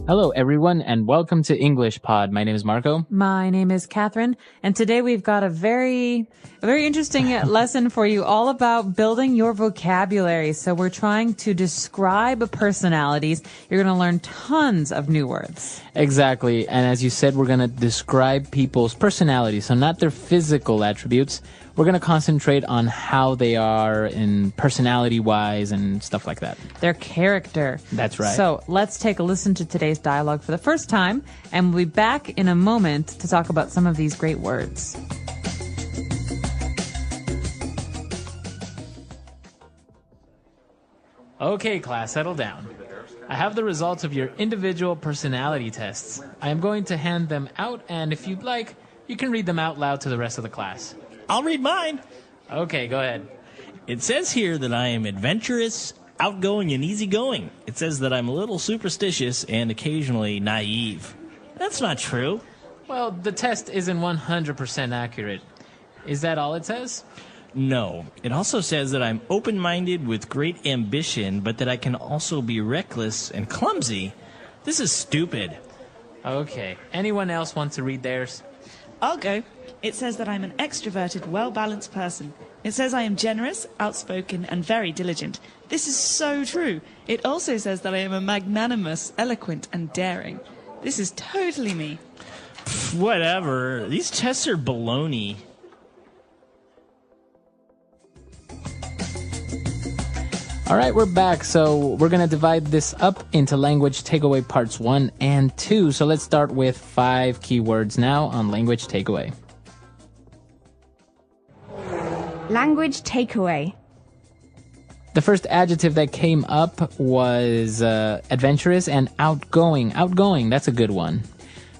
Hello, everyone, and welcome to English Pod. My name is Marco. My name is Catherine, and today we've got a very interesting lesson for you all about building your vocabulary. So we're trying to describe personalities. You're going to learn tons of new words. Exactly, and as you said, we're going to describe people's personalities, so not their physical attributes. We're going to concentrate on how they are in personality-wise and stuff like that. Their character. That's right. So let's take a listen to today's dialogue for the first time, and we'll be back in a moment to talk about some of these great words. Okay, class, settle down. I have the results of your individual personality tests. I am going to hand them out, and if you'd like, you can read them out loud to the rest of the class. I'll read mine. Okay, go ahead. It says here that I am adventurous, outgoing, and easygoing. It says that I'm a little superstitious and occasionally naive. That's not true. Well, the test isn't 100% accurate. Is that all it says? No. It also says that I'm open-minded with great ambition, but that I can also be reckless and clumsy. This is stupid. Okay. Anyone else want to read theirs? I'll go. It says that I'm an extroverted, well-balanced person. It says I am generous, outspoken, and very diligent. This is so true. It also says that I am a magnanimous, eloquent, and daring. This is totally me. Whatever. These tests are baloney. All right, we're back. So we're going to divide this up into language takeaway parts 1 and 2. So let's start with 5 keywords now on language takeaway. Language takeaway. The first adjective that came up was adventurous and outgoing. Outgoing, that's a good one.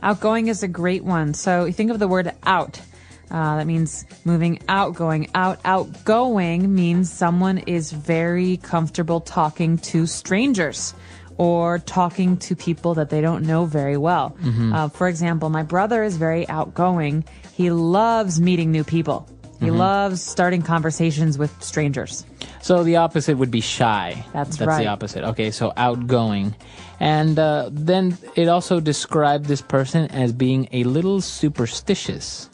Outgoing is a great one. So you think of the word out. That means moving out, going out. Outgoing means someone is very comfortable talking to strangers or talking to people that they don't know very well. Mm-hmm. For example, my brother is very outgoing. He loves meeting new people. He loves starting conversations with strangers. So the opposite would be shy. That's right. That's the opposite. Okay, so outgoing. And then it also described this person as being a little superstitious.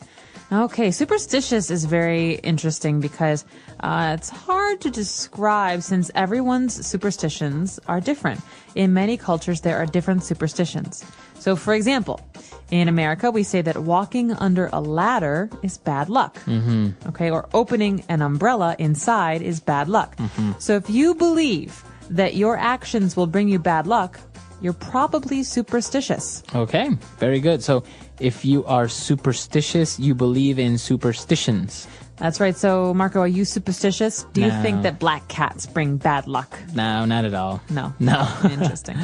Okay, superstitious is very interesting because it's hard to describe since everyone's superstitions are different. In many cultures, there are different superstitions. So, for example, in America, we say that walking under a ladder is bad luck. Mm-hmm. Okay, or opening an umbrella inside is bad luck. Mm-hmm. So if you believe that your actions will bring you bad luck, you're probably superstitious. Okay, very good. So if you are superstitious, you believe in superstitions. That's right. So, Marco, are you superstitious? Do you think that black cats bring bad luck? No, not at all. No. Interesting.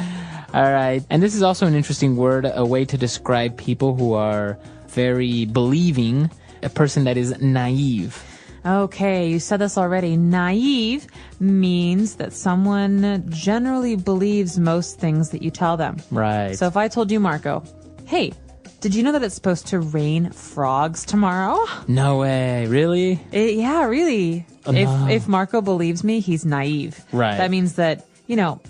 All right. And this is also an interesting word, a way to describe people who are very believing, a person that is naive. Okay, you said this already. Naive means that someone generally believes most things that you tell them. Right. So if I told you, Marco, hey, did you know that it's supposed to rain frogs tomorrow? No way. Really? Yeah, really. Oh, no. If Marco believes me, he's naive. Right. That means that,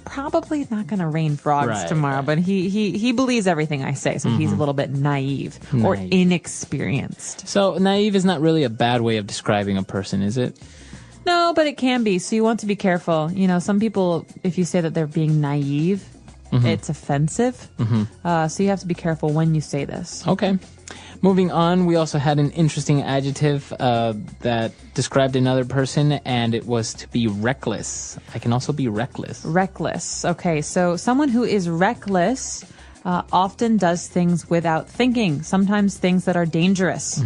probably not going to rain frogs tomorrow, but he believes everything I say, so he's a little bit naive or inexperienced. So naive is not really a bad way of describing a person, is it? No, but it can be. So you want to be careful. Some people, if you say that they're being naive, it's offensive. So you have to be careful when you say this. Okay. Moving on, we also had an interesting adjective that described another person, and it was to be reckless. I can also be reckless. Reckless. Okay, so someone who is reckless often does things without thinking, sometimes things that are dangerous.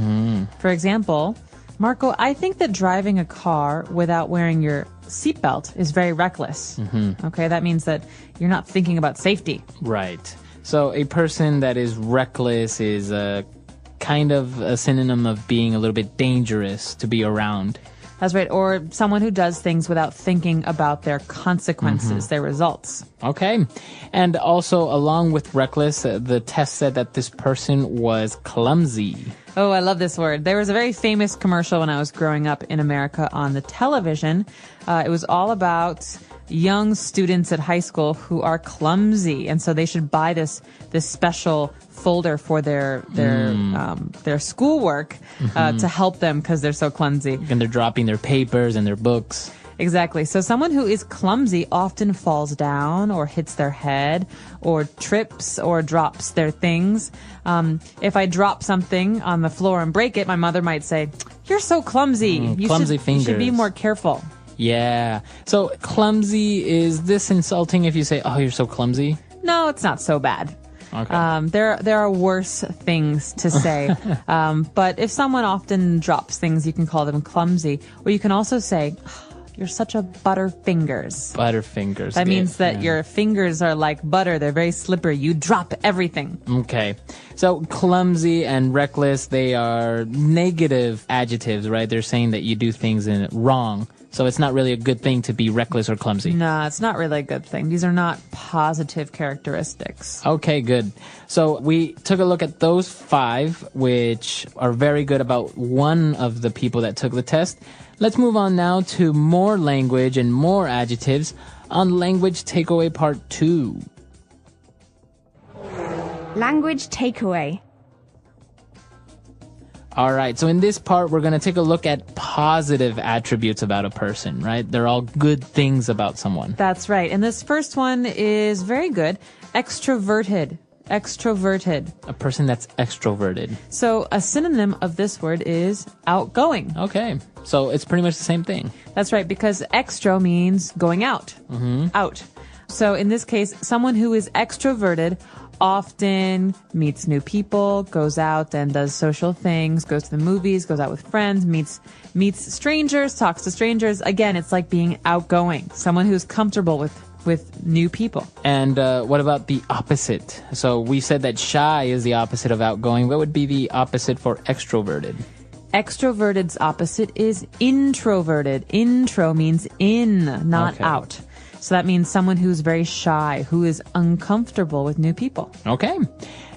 For example, Marco, I think that driving a car without wearing your seatbelt is very reckless. Okay, that means that you're not thinking about safety. Right. So a person that is reckless is kind of a synonym of being a little bit dangerous to be around. That's right. Or someone who does things without thinking about their consequences, their results. Okay. And also, along with reckless, the test said that this person was clumsy. Oh, I love this word. There was a very famous commercial when I was growing up in America on the television. It was all about young students at high school who are clumsy, and so they should buy this special folder for their schoolwork to help them because they're so clumsy. And they're dropping their papers and their books. Exactly. So someone who is clumsy often falls down or hits their head or trips or drops their things. If I drop something on the floor and break it, my mother might say, "You're so clumsy. Clumsy fingers. You should be more careful." Yeah. So clumsy, is this insulting if you say, "Oh, you're so clumsy"? No, it's not so bad. Okay. There are worse things to say. But if someone often drops things, you can call them clumsy. Or you can also say, "You're such a butterfingers." Butterfingers. That means that your fingers are like butter. They're very slippery. You drop everything. Okay. So clumsy and reckless, they are negative adjectives, right? They're saying that you do things wrong. So it's not really a good thing to be reckless or clumsy. No, it's not really a good thing. These are not positive characteristics. Okay, good. So we took a look at those 5, which are very good about one of the people that took the test. Let's move on now to more language and more adjectives on Language Takeaway Part 2. Language takeaway. All right, so in this part, we're going to take a look at positive attributes about a person, right? They're all good things about someone. That's right. And this first one is very good. Extroverted. Extroverted. A person that's extroverted. So a synonym of this word is outgoing. Okay, so it's pretty much the same thing. That's right, because extro means going out. Out. So in this case, someone who is extroverted often meets new people, goes out and does social things, goes to the movies, goes out with friends, meets strangers, talks to strangers. Again, it's like being outgoing, someone who's comfortable with new people. And what about the opposite? So we said that shy is the opposite of outgoing. What would be the opposite for extroverted? Extroverted's opposite is introverted. Intro means in, not out. So that means someone who's very shy, who is uncomfortable with new people. Okay.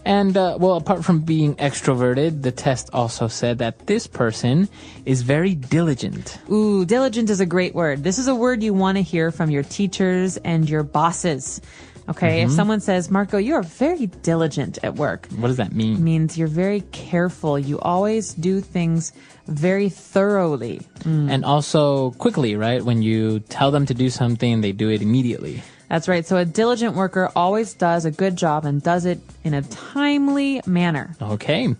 And, well, apart from being extroverted, the test also said that this person is very diligent. Ooh, diligent is a great word. This is a word you want to hear from your teachers and your bosses. Okay, if someone says, "Marco, you are very diligent at work." What does that mean? It means you're very careful. You always do things very thoroughly. And also quickly, right? When you tell them to do something, they do it immediately. That's right. So a diligent worker always does a good job and does it in a timely manner. Okay.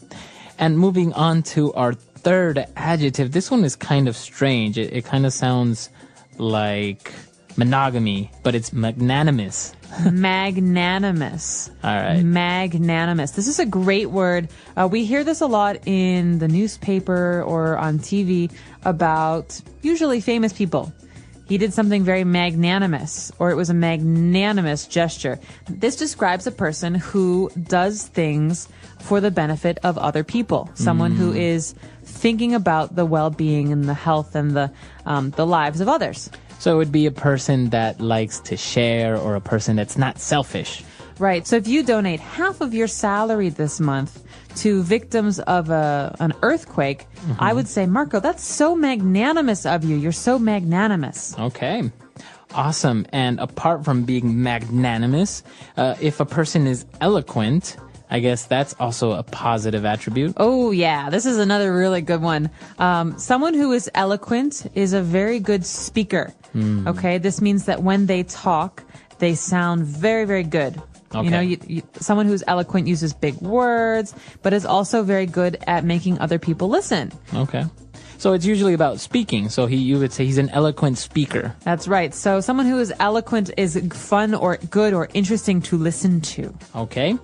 And moving on to our third adjective. This one is kind of strange. It kind of sounds like monogamy, but it's magnanimous. Magnanimous. All right. Magnanimous. This is a great word. We hear this a lot in the newspaper or on TV about usually famous people. He did something very magnanimous, or it was a magnanimous gesture. This describes a person who does things for the benefit of other people. Someone who is thinking about the well-being and the health and the lives of others. So it would be a person that likes to share, or a person that's not selfish. Right. So if you donate half of your salary this month to victims of an earthquake, I would say, "Marco, that's so magnanimous of you. You're so magnanimous." Okay. Awesome. And apart from being magnanimous, if a person is eloquent, I guess that's also a positive attribute. Oh, yeah. This is another really good one. Someone who is eloquent is a very good speaker. Okay. This means that when they talk, they sound very, very good. Okay. You know, someone who's eloquent uses big words, but is also very good at making other people listen. Okay. So it's usually about speaking. So you would say he's an eloquent speaker. That's right. So someone who is eloquent is fun or good or interesting to listen to. Okay.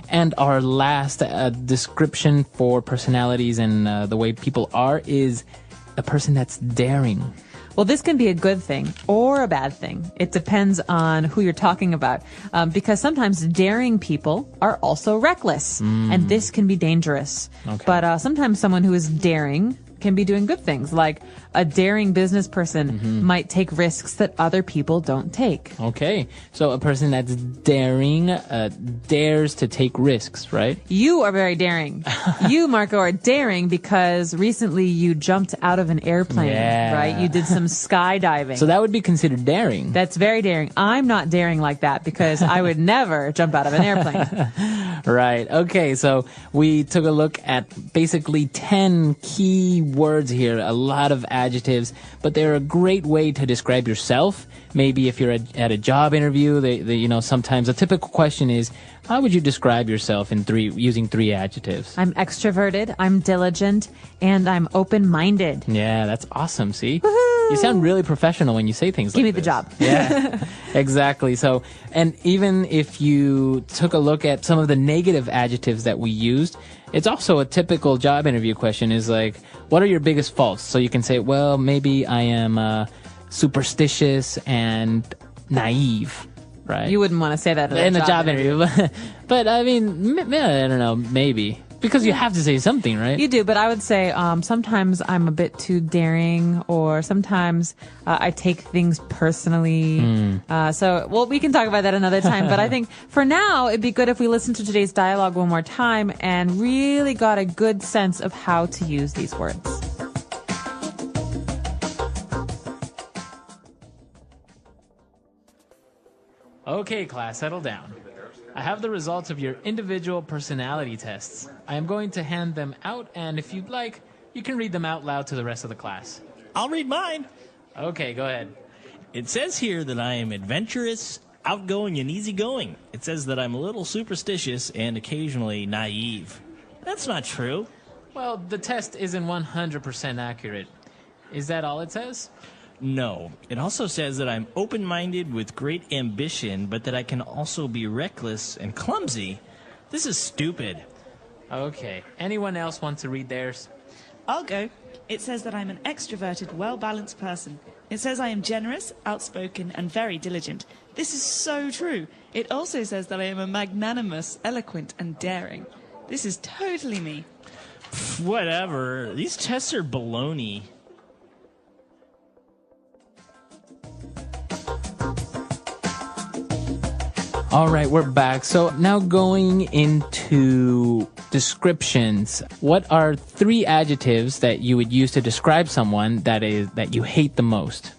And our last description for personalities and the way people are is a person that's daring. Well, this can be a good thing or a bad thing. It depends on who you're talking about. Because sometimes daring people are also reckless. And this can be dangerous. Okay. But sometimes someone who is daring can be doing good things. Like a daring business person might take risks that other people don't take. Okay. So a person that's daring dares to take risks, right? You are very daring. You, Marco, are daring because recently you jumped out of an airplane, Yeah. right? You did some skydiving. So that would be considered daring. That's very daring. I'm not daring like that because I would never jump out of an airplane. Right. Okay. So we took a look at basically 10 key words here, a lot of adjectives, but they're a great way to describe yourself. Maybe if you're at a job interview, sometimes a typical question is, how would you describe yourself using 3 adjectives? I'm extroverted, I'm diligent, and I'm open-minded. Yeah, that's awesome. See? You sound really professional when you say things Give like me the this. job. Yeah, exactly. So, and even if you took a look at some of the negative adjectives that we used, it's also a typical job interview question is like, what are your biggest faults? So you can say, well, maybe I am superstitious and naive, right? You wouldn't want to say that in a job interview. But I mean, I don't know, maybe. Because you have to say something, right? You do, but I would say sometimes I'm a bit too daring, or sometimes I take things personally. We can talk about that another time. But I think for now, it'd be good if we listen to today's dialogue one more time and really got a good sense of how to use these words. Okay, class, settle down. I have the results of your individual personality tests. I am going to hand them out, and if you'd like, you can read them out loud to the rest of the class. I'll read mine. Okay, go ahead. It says here that I am adventurous, outgoing, and easygoing. It says that I'm a little superstitious and occasionally naive. That's not true. Well, the test isn't 100% accurate. Is that all it says? No. It also says that I'm open-minded with great ambition, but that I can also be reckless and clumsy. This is stupid. Okay. Anyone else want to read theirs? I'll go. It says that I'm an extroverted, well-balanced person. It says I am generous, outspoken, and very diligent. This is so true. It also says that I am a magnanimous, eloquent, and daring. This is totally me. Whatever. These tests are baloney. All right, we're back. So now going into descriptions. What are 3 adjectives that you would use to describe someone that you hate the most?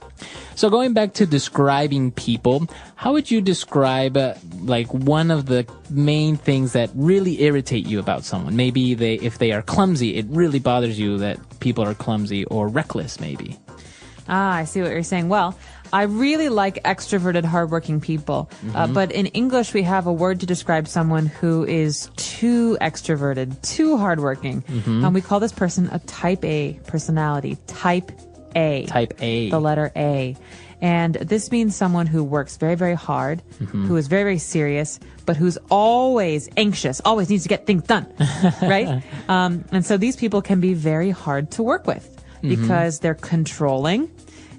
So going back to describing people, how would you describe one of the main things that really irritate you about someone? Maybe if they are clumsy, it really bothers you that people are clumsy, or reckless maybe. I see what you're saying. Well, I really like extroverted, hardworking people. But in English, we have a word to describe someone who is too extroverted, too hardworking. And we call this person a type A personality. Type A. Type A. The letter A. And this means someone who works very, very hard, who is very, very serious, but who's always anxious, always needs to get things done, right? And so these people can be very hard to work with because they're controlling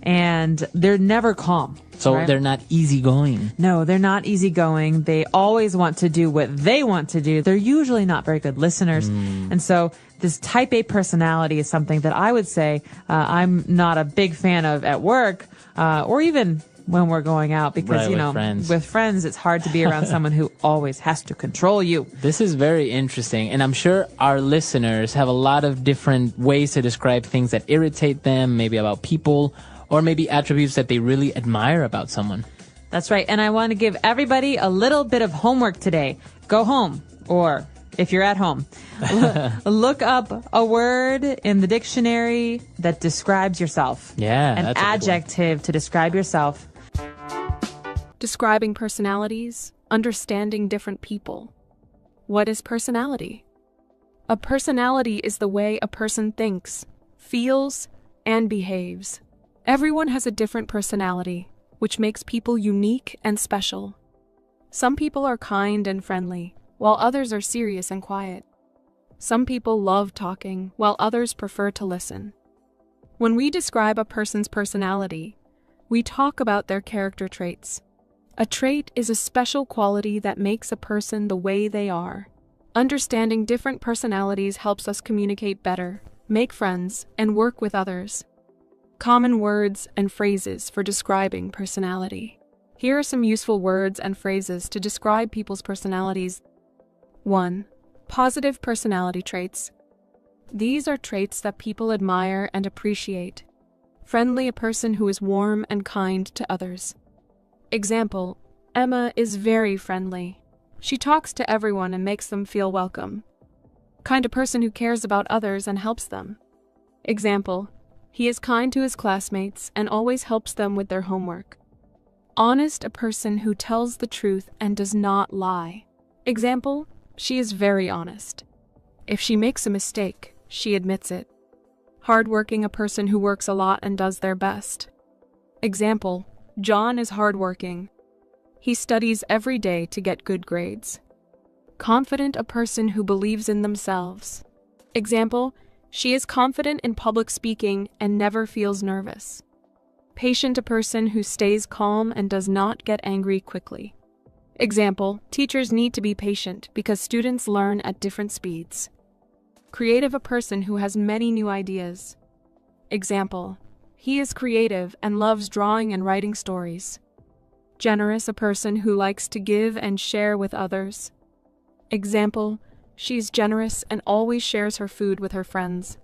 and they're never calm. So right? they're not easygoing. No, they're not easygoing. They always want to do what they want to do. They're usually not very good listeners. And so this type A personality is something that I would say I'm not a big fan of at work or even when we're going out because, right, with friends, it's hard to be around someone who always has to control you. This is very interesting. And I'm sure our listeners have a lot of different ways to describe things that irritate them, maybe about people, or maybe attributes that they really admire about someone. That's right. And I want to give everybody a little bit of homework today. Go home, or if you're at home, look up a word in the dictionary that describes yourself. Yeah, An that's a good one. adjective to describe yourself. Describing personalities, understanding different people. What is personality? A personality is the way a person thinks, feels, and behaves. Everyone has a different personality, which makes people unique and special. Some people are kind and friendly, while others are serious and quiet. Some people love talking, while others prefer to listen. When we describe a person's personality, we talk about their character traits. A trait is a special quality that makes a person the way they are. Understanding different personalities helps us communicate better, make friends, and work with others. Common words and phrases for describing personality. Here are some useful words and phrases to describe people's personalities. 1. Positive personality traits. These are traits that people admire and appreciate. Friendly, a person who is warm and kind to others. Example, Emma is very friendly. She talks to everyone and makes them feel welcome. Kind, a person who cares about others and helps them. Example, he is kind to his classmates and always helps them with their homework. Honest, a person who tells the truth and does not lie. Example, she is very honest. If she makes a mistake, she admits it. Hardworking, a person who works a lot and does their best. Example, John is hardworking. He studies every day to get good grades. Confident, a person who believes in themselves. Example, she is confident in public speaking and never feels nervous. Patient, a person who stays calm and does not get angry quickly. Example, teachers need to be patient because students learn at different speeds. Creative, a person who has many new ideas. Example, he is creative and loves drawing and writing stories. Generous, a person who likes to give and share with others. Example, she is generous and always shares her food with her friends.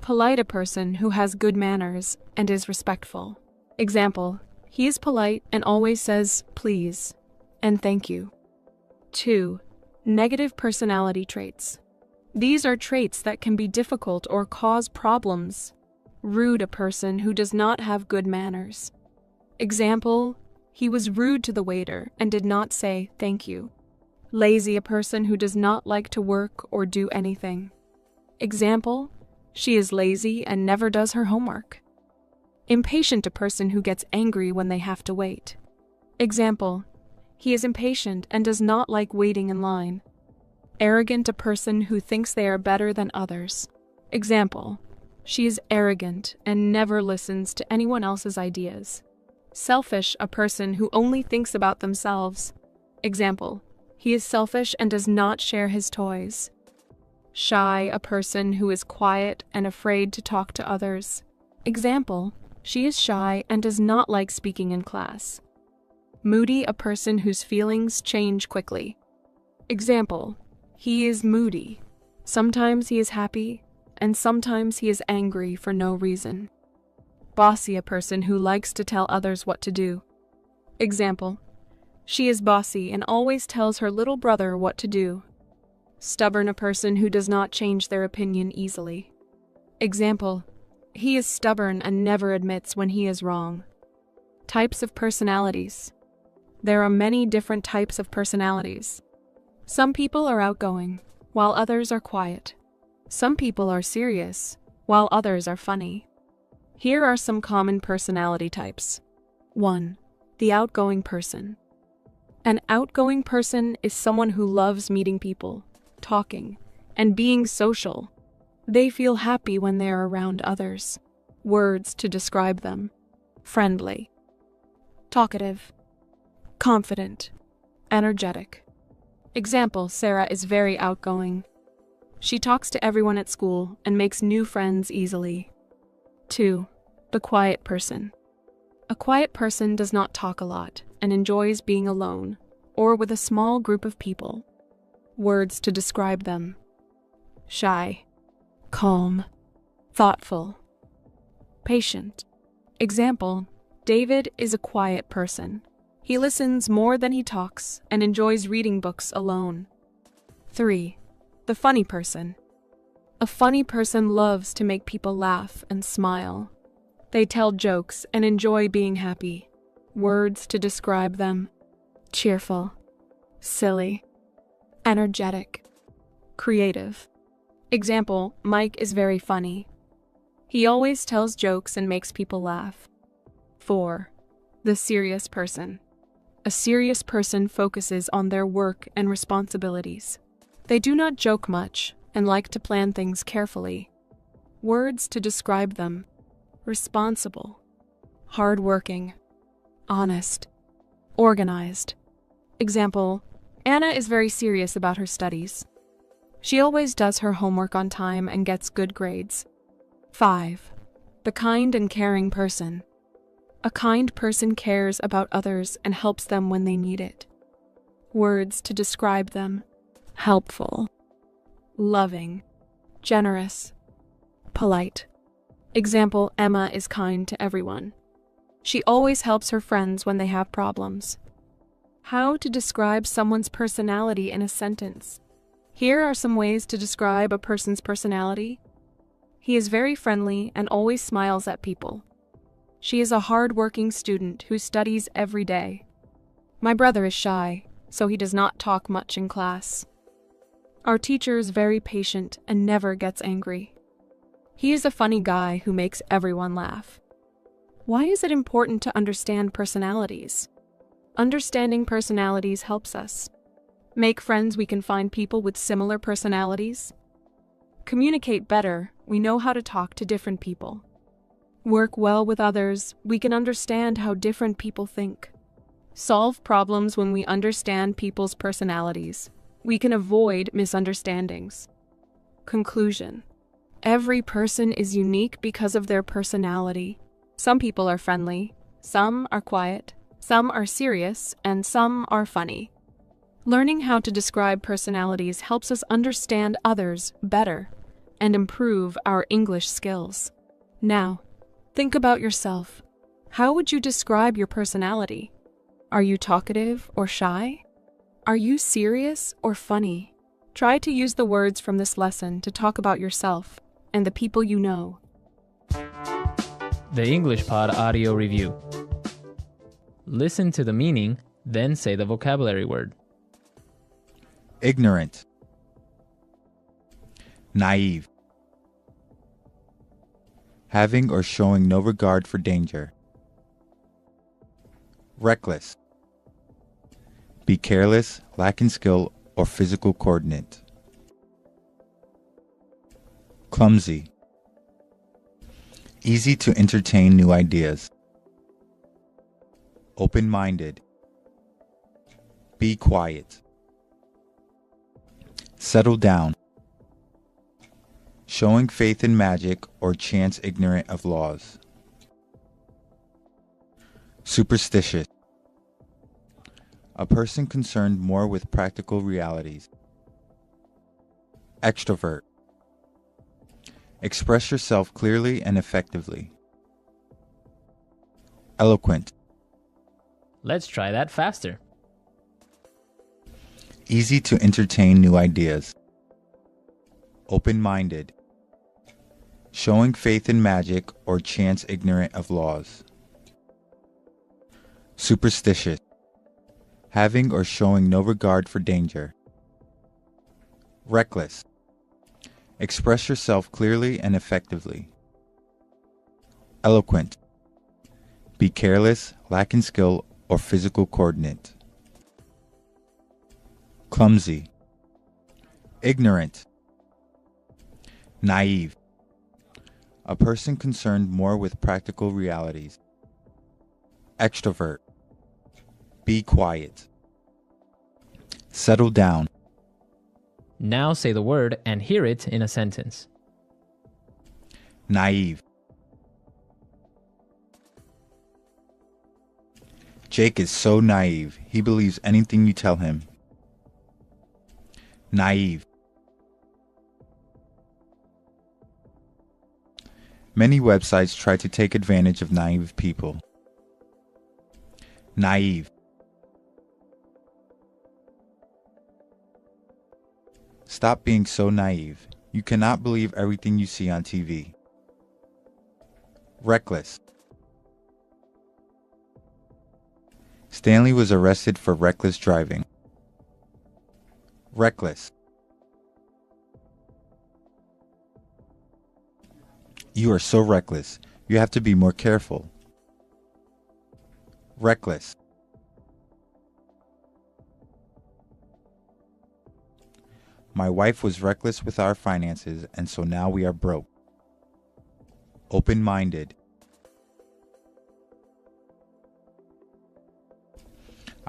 Polite, a person who has good manners and is respectful. Example, he is polite and always says please and thank you. 2. Negative personality traits. These are traits that can be difficult or cause problems. Rude, a person who does not have good manners. Example, he was rude to the waiter and did not say thank you. Lazy, a person who does not like to work or do anything. Example, she is lazy and never does her homework. Impatient, a person who gets angry when they have to wait. Example, he is impatient and does not like waiting in line. Arrogant, a person who thinks they are better than others. Example, she is arrogant and never listens to anyone else's ideas. Selfish, a person who only thinks about themselves. Example, he is selfish and does not share his toys. Shy, a person who is quiet and afraid to talk to others. Example, she is shy and does not like speaking in class. Moody, a person whose feelings change quickly. Example, he is moody. Sometimes he is happy, and sometimes he is angry for no reason. Bossy, a person who likes to tell others what to do. Example, she is bossy and always tells her little brother what to do. Stubborn, a person who does not change their opinion easily. Example, he is stubborn and never admits when he is wrong. Types of personalities. There are many different types of personalities. Some people are outgoing, while others are quiet. Some people are serious, while others are funny. Here are some common personality types. 1. The outgoing person. An outgoing person is someone who loves meeting people, talking, and being social. They feel happy when they are around others. Words to describe them. Friendly. Talkative. Confident. Energetic. Example, Sarah is very outgoing. She talks to everyone at school and makes new friends easily. 2. The quiet person. A quiet person does not talk a lot and enjoys being alone or with a small group of people. Words to describe them. Shy. Calm. Thoughtful. Patient. Example, David is a quiet person. He listens more than he talks and enjoys reading books alone. 3. The funny person. A funny person loves to make people laugh and smile. They tell jokes and enjoy being happy. Words to describe them. Cheerful. Silly. Energetic. Creative. Example, Mike is very funny. He always tells jokes and makes people laugh. 4. The serious person. A serious person focuses on their work and responsibilities. They do not joke much and like to plan things carefully. Words to describe them. Responsible. Hardworking. Honest. Organized. Example, Anna is very serious about her studies. She always does her homework on time and gets good grades. 5. The kind and caring person. A kind person cares about others and helps them when they need it. Words to describe them: helpful, loving, generous, polite. Example: Emma is kind to everyone. She always helps her friends when they have problems. How to describe someone's personality in a sentence. Here are some ways to describe a person's personality. He is very friendly and always smiles at people. She is a hard-working student who studies every day. My brother is shy, so he does not talk much in class. Our teacher is very patient and never gets angry. He is a funny guy who makes everyone laugh. Why is it important to understand personalities? Understanding personalities helps us make friends. We can find people with similar personalities. Communicate better. We know how to talk to different people. Work well with others. We can understand how different people think. Solve problems. When we understand people's personalities, we can avoid misunderstandings. Conclusion. Every person is unique because of their personality. Some people are friendly, some are quiet, some are serious, and some are funny. Learning how to describe personalities helps us understand others better and improve our English skills. Now, think about yourself. How would you describe your personality? Are you talkative or shy? Are you serious or funny? Try to use the words from this lesson to talk about yourself and the people you know. The English Pod Audio Review. Listen to the meaning, then say the vocabulary word. Ignorant, naive, having or showing no regard for danger. Reckless, be careless, lacking skill or physical coordinate. Clumsy, easy to entertain new ideas. Open-minded, be quiet. Settle down, showing faith in magic or chance ignorant of laws. Superstitious, a person concerned more with practical realities. Extrovert, express yourself clearly and effectively. Eloquent, Let's try that faster. easy to entertain new ideas. Open-minded, showing faith in magic or chance ignorant of laws. Superstitious, having or showing no regard for danger. Reckless, express yourself clearly and effectively. Eloquent, be careless, lacking skill or physical coordinate. Clumsy, ignorant, naive, a person concerned more with practical realities. Extrovert, be quiet. Settle down, Now say the word and hear it in a sentence. naive. Jake is so naive. He believes anything you tell him. Naive. Many websites try to take advantage of naive people. Naive. Stop being so naive. You cannot believe everything you see on TV. Reckless. Stanley was arrested for reckless driving. Reckless. You are so reckless. You have to be more careful. Reckless. My wife was reckless with our finances, and so now we are broke. Open-minded.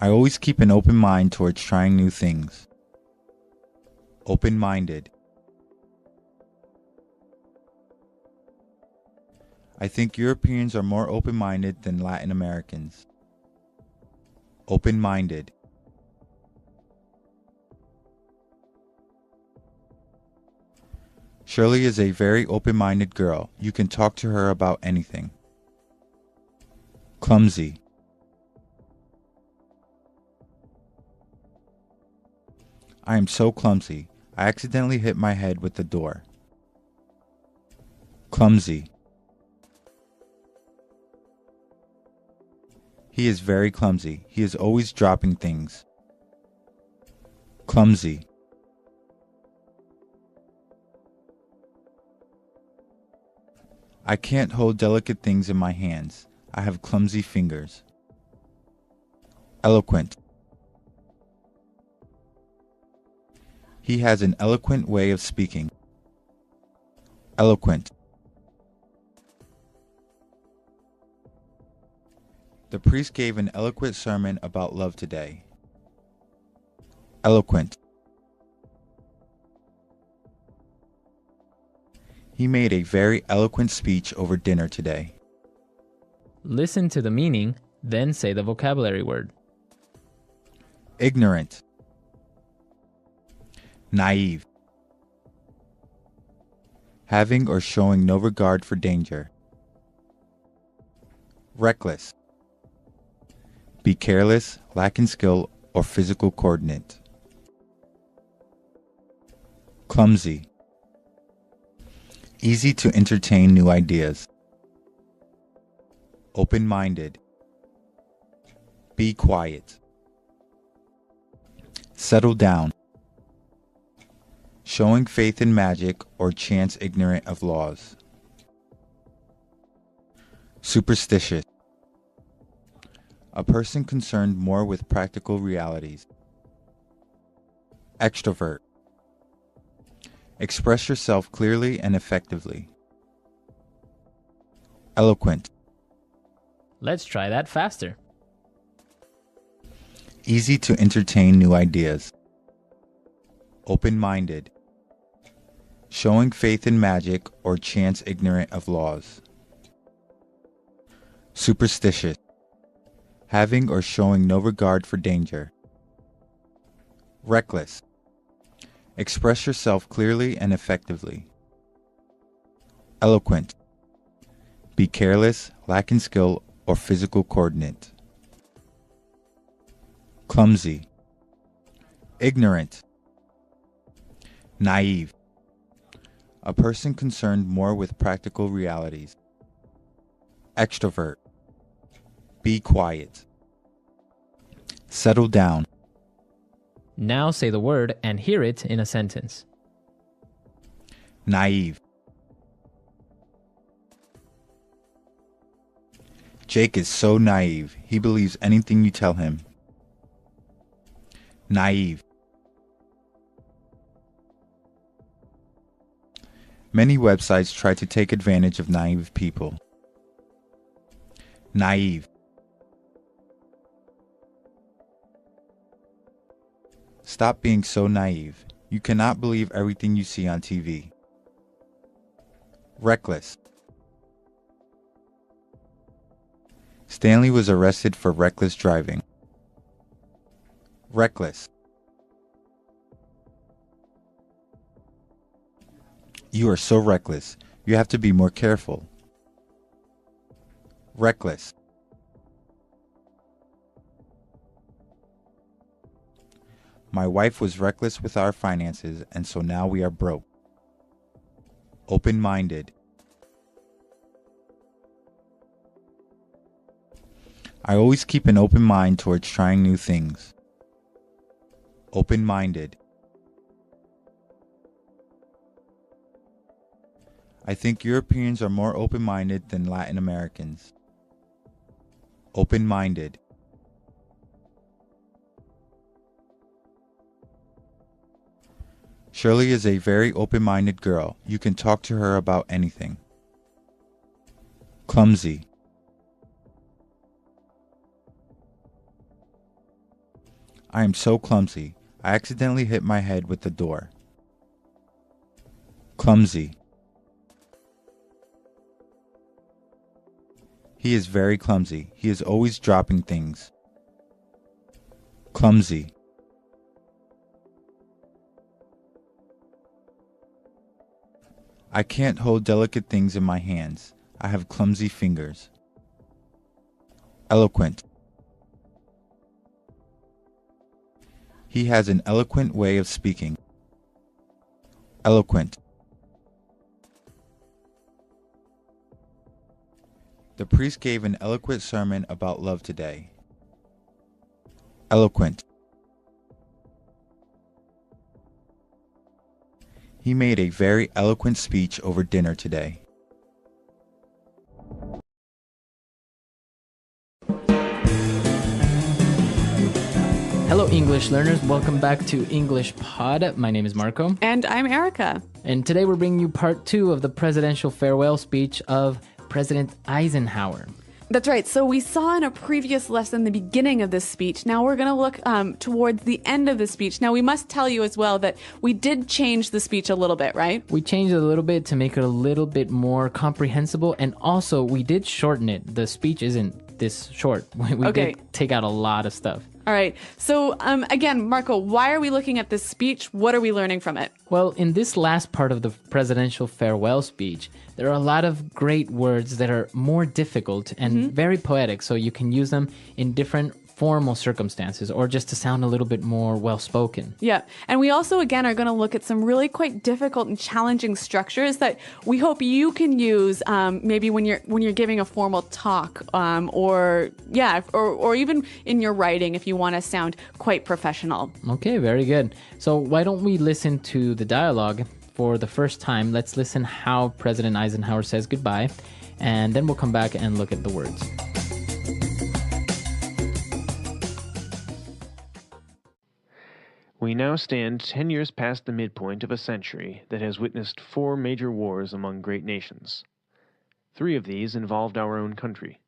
I always keep an open mind towards trying new things. Open-minded. I think Europeans are more open-minded than Latin Americans. Open-minded. Shirley is a very open-minded girl. You can talk to her about anything. Clumsy. I am so clumsy. I accidentally hit my head with the door. Clumsy. He is very clumsy. He is always dropping things. Clumsy. I can't hold delicate things in my hands. I have clumsy fingers. Eloquent. He has an eloquent way of speaking. Eloquent. The priest gave an eloquent sermon about love today. Eloquent. He made a very eloquent speech over dinner today. Listen to the meaning, then say the vocabulary word. Ignorant. Naive. Having or showing no regard for danger. Reckless. Be careless, lacking skill or physical coordinate. Clumsy. Easy to entertain new ideas. Open-minded. Be quiet. Settle down. Showing faith in magic or chance ignorant of laws. Superstitious. A person concerned more with practical realities. Extrovert. Express yourself clearly and effectively. Eloquent. Let's try that faster. Easy to entertain new ideas. Open-minded. Showing faith in magic or chance ignorant of laws. Superstitious. Having or showing no regard for danger. Reckless. Express yourself clearly and effectively. Eloquent. Be careless, lacking skill or physical coordinate. Clumsy. Ignorant. Naive. A person concerned more with practical realities. Extrovert. Be quiet. Settle down. Now say the word and hear it in a sentence. Naive. Jake is so naive. He believes anything you tell him. Naive. Many websites try to take advantage of naive people. Naive. Stop being so naive. You cannot believe everything you see on TV. Reckless. Stanley was arrested for reckless driving. Reckless. You are so reckless. You have to be more careful. Reckless. My wife was reckless with our finances, and so now we are broke. Open-minded. I always keep an open mind towards trying new things. Open-minded. I think Europeans are more open-minded than Latin Americans. Open-minded. Shirley is a very open-minded girl. You can talk to her about anything. Clumsy. I am so clumsy. I accidentally hit my head with the door. Clumsy. He is very clumsy. He is always dropping things. Clumsy. I can't hold delicate things in my hands. I have clumsy fingers. Eloquent. He has an eloquent way of speaking. Eloquent. The priest gave an eloquent sermon about love today. Eloquent. He made a very eloquent speech over dinner today. Hello, English learners. Welcome back to English Pod. My name is Marco. And I'm Erica. And today we're bringing you part 2 of the presidential farewell speech of President Eisenhower. That's right. So we saw in a previous lesson the beginning of this speech. Now we're going to look towards the end of the speech. Now we must tell you as well that we did change the speech a little bit, right? We changed it a little bit to make it a little bit more comprehensible, and also we did shorten it. The speech isn't this short. We did take out a lot of stuff. All right. So again, Marco, why are we looking at this speech? What are we learning from it? Well, in this last part of the presidential farewell speech, there are a lot of great words that are more difficult and very poetic, so you can use them in different formal circumstances or just to sound a little bit more well-spoken. Yeah. And we also, again, are going to look at some really quite difficult and challenging structures that we hope you can use maybe when you're giving a formal talk or even in your writing if you want to sound quite professional. Okay, very good. So why don't we listen to the dialogue for the first time? Let's listen how President Eisenhower says goodbye, and then we'll come back and look at the words. We now stand 10 years past the midpoint of a century that has witnessed 4 major wars among great nations. 3 of these involved our own country.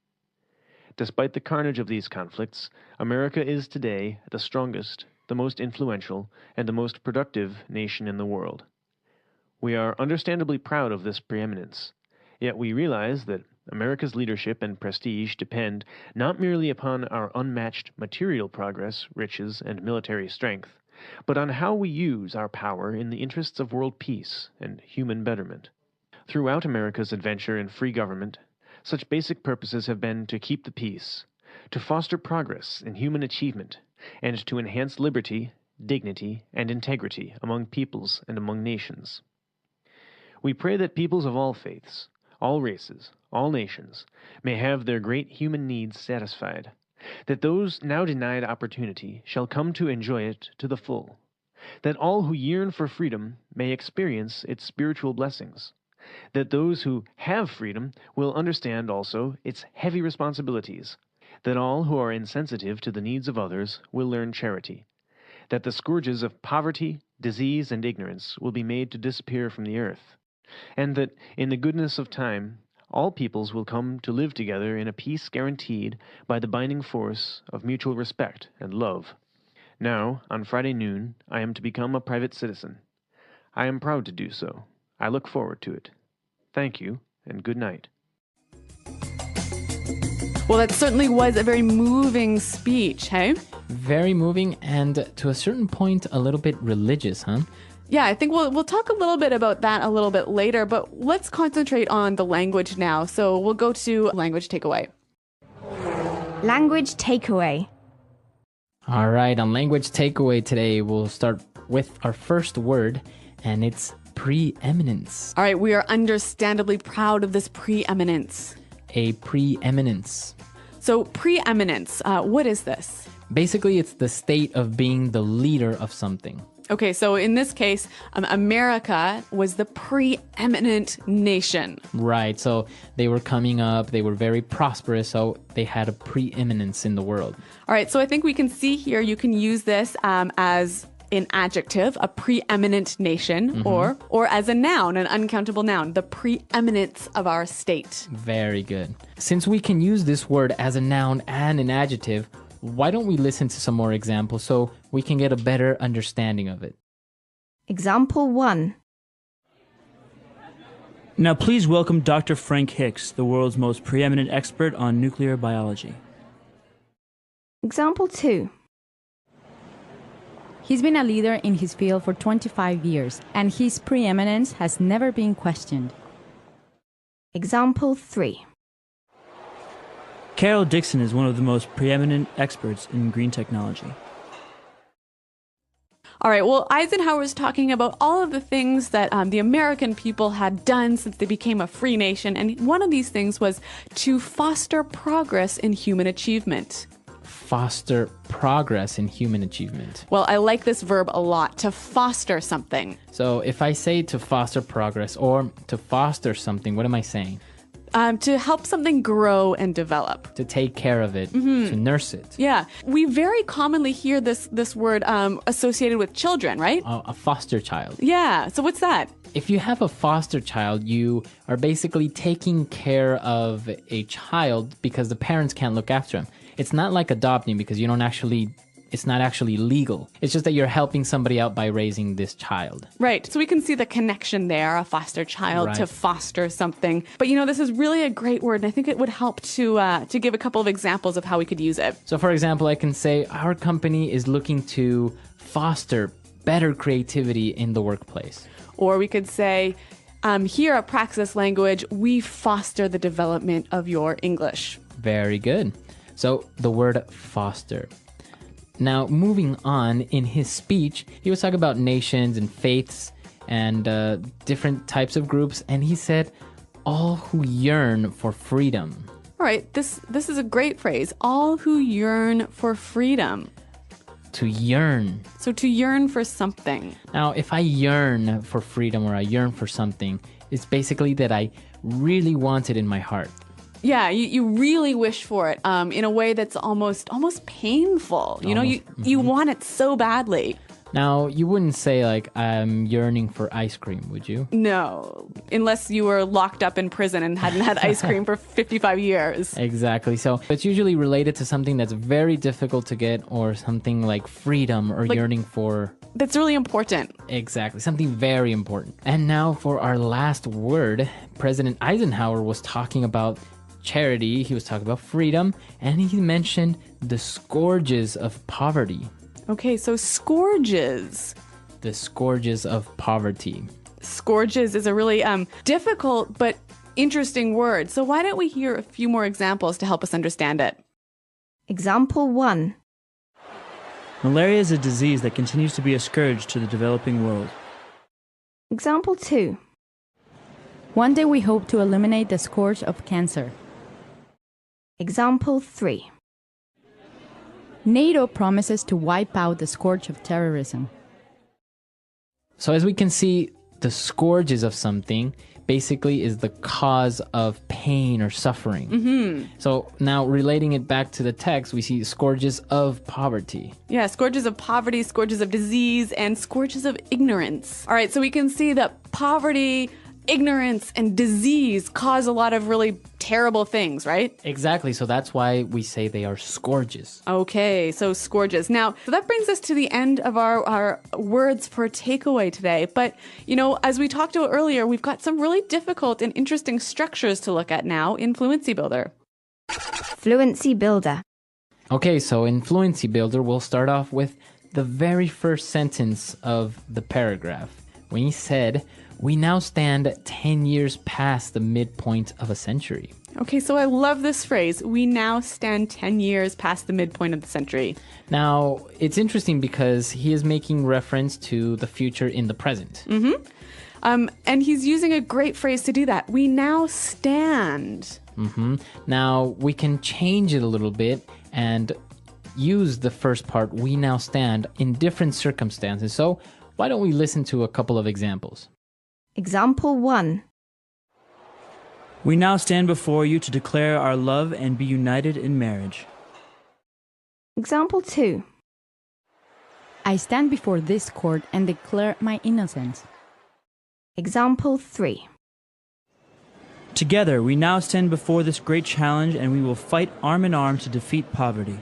Despite the carnage of these conflicts, America is today the strongest, the most influential, and the most productive nation in the world. We are understandably proud of this preeminence, yet we realize that America's leadership and prestige depend not merely upon our unmatched material progress, riches, and military strength, but on how we use our power in the interests of world peace and human betterment. Throughout America's adventure in free government, such basic purposes have been to keep the peace, to foster progress in human achievement, and to enhance liberty, dignity, and integrity among peoples and among nations. We pray that peoples of all faiths, all races, all nations, may have their great human needs satisfied, that those now denied opportunity shall come to enjoy it to the full, that all who yearn for freedom may experience its spiritual blessings, that those who have freedom will understand also its heavy responsibilities, that all who are insensitive to the needs of others will learn charity, that the scourges of poverty, disease, and ignorance will be made to disappear from the earth, and that in the goodness of time all peoples will come to live together in a peace guaranteed by the binding force of mutual respect and love. Now, on Friday noon, I am to become a private citizen. I am proud to do so. I look forward to it. Thank you, and good night. Well, that certainly was a very moving speech, hey? Very moving and to a certain point a little bit religious, huh? Yeah, I think we'll talk a little bit about that a little bit later, but let's concentrate on the language now. So we'll go to language takeaway. Language takeaway. All right, on language takeaway today, we'll start with our first word, and it's preeminence. All right, we are understandably proud of this preeminence. A preeminence. So preeminence, what is this? Basically, it's the state of being the leader of something. Okay, so in this case, America was the preeminent nation. Right, so they were coming up, they were very prosperous, so they had a preeminence in the world. All right, so I think we can see here you can use this as an adjective, a preeminent nation, or as a noun, an uncountable noun, the preeminence of our state. Very good. Since we can use this word as a noun and an adjective, why don't we listen to some more examples so we can get a better understanding of it? Example 1. Now please welcome Dr. Frank Hicks, the world's most preeminent expert on nuclear biology. Example 2. He's been a leader in his field for 25 years, and his preeminence has never been questioned. Example 3. Carol Dixon is one of the most preeminent experts in green technology. All right, well, Eisenhower was talking about all of the things that the American people had done since they became a free nation, and one of these things was to foster progress in human achievement. Foster progress in human achievement. Well, I like this verb a lot, to foster something. So if I say to foster progress or to foster something, what am I saying? To help something grow and develop. To take care of it, to nurse it. Yeah. We very commonly hear this word associated with children, right? A foster child. Yeah. So what's that? If you have a foster child, you are basically taking care of a child because the parents can't look after him. It's not like adopting because it's not actually legal. It's just that you're helping somebody out by raising this child. Right. So we can see the connection there, a foster child to foster something. But this is really a great word, and I think it would help to give a couple of examples of how we could use it. So for example, I can say our company is looking to foster better creativity in the workplace. Or we could say, here at Praxis Language, we foster the development of your English. Very good. So the word foster. Now, moving on, in his speech, he was talking about nations and faiths and different types of groups, and he said, all who yearn for freedom. All right, this is a great phrase. All who yearn for freedom. To yearn. So to yearn for something. Now, if I yearn for freedom or I yearn for something, it's basically that I really want it in my heart. Yeah, you really wish for it in a way that's almost painful. You want it so badly. Now, you wouldn't say like, I'm yearning for ice cream, would you? No, unless you were locked up in prison and hadn't had ice cream for 55 years. Exactly. So it's usually related to something that's very difficult to get or something like freedom or yearning for... That's really important. Exactly. Something very important. And now for our last word, President Eisenhower was talking about charity, he was talking about freedom, and he mentioned the scourges of poverty. Okay, so scourges. The scourges of poverty. Scourges is a really difficult but interesting word. So why don't we hear a few more examples to help us understand it? Example 1. Malaria is a disease that continues to be a scourge to the developing world. Example 2. One day we hope to eliminate the scourge of cancer. Example 3. NATO promises to wipe out the scourge of terrorism. So as we can see, the scourges of something basically is the cause of pain or suffering. Mm-hmm. So now relating it back to the text, we see scourges of poverty. Yeah, scourges of poverty, scourges of disease, and scourges of ignorance. All right, so we can see that poverty, ignorance, and disease cause a lot of really terrible things, right? Exactly. So that's why we say they are scourges. Okay, so scourges. Now, so that brings us to the end of our words for takeaway today. But, as we talked about earlier, we've got some really difficult and interesting structures to look at now in Fluency Builder. Fluency Builder. Okay, so in Fluency Builder, we'll start off with the very first sentence of the paragraph. When he said, we now stand 10 years past the midpoint of a century. Okay, so I love this phrase. We now stand 10 years past the midpoint of the century. Now, it's interesting because he is making reference to the future in the present. Mm-hmm. And he's using a great phrase to do that. We now stand. Mm-hmm. Now, we can change it a little bit and use the first part, we now stand, in different circumstances. So why don't we listen to a couple of examples? Example 1. We now stand before you to declare our love and be united in marriage. Example 2. I stand before this court and declare my innocence. Example 3. Together, we now stand before this great challenge and we will fight arm in arm to defeat poverty.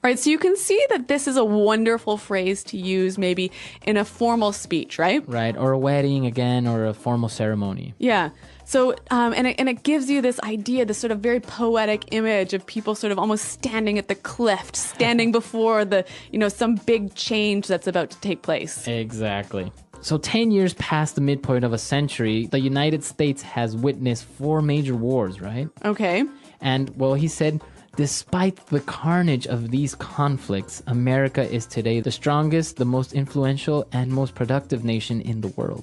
All Right, so you can see that this is a wonderful phrase to use maybe in a formal speech, right? Right, or a wedding again, or a formal ceremony. Yeah. So, and it gives you this idea, this sort of very poetic image of people sort of almost standing at the cliff, standing before some big change that's about to take place. Exactly. So 10 years past the midpoint of a century, the United States has witnessed 4 major wars, right? Okay. And, well, he said, despite the carnage of these conflicts, America is today the strongest, the most influential, and most productive nation in the world.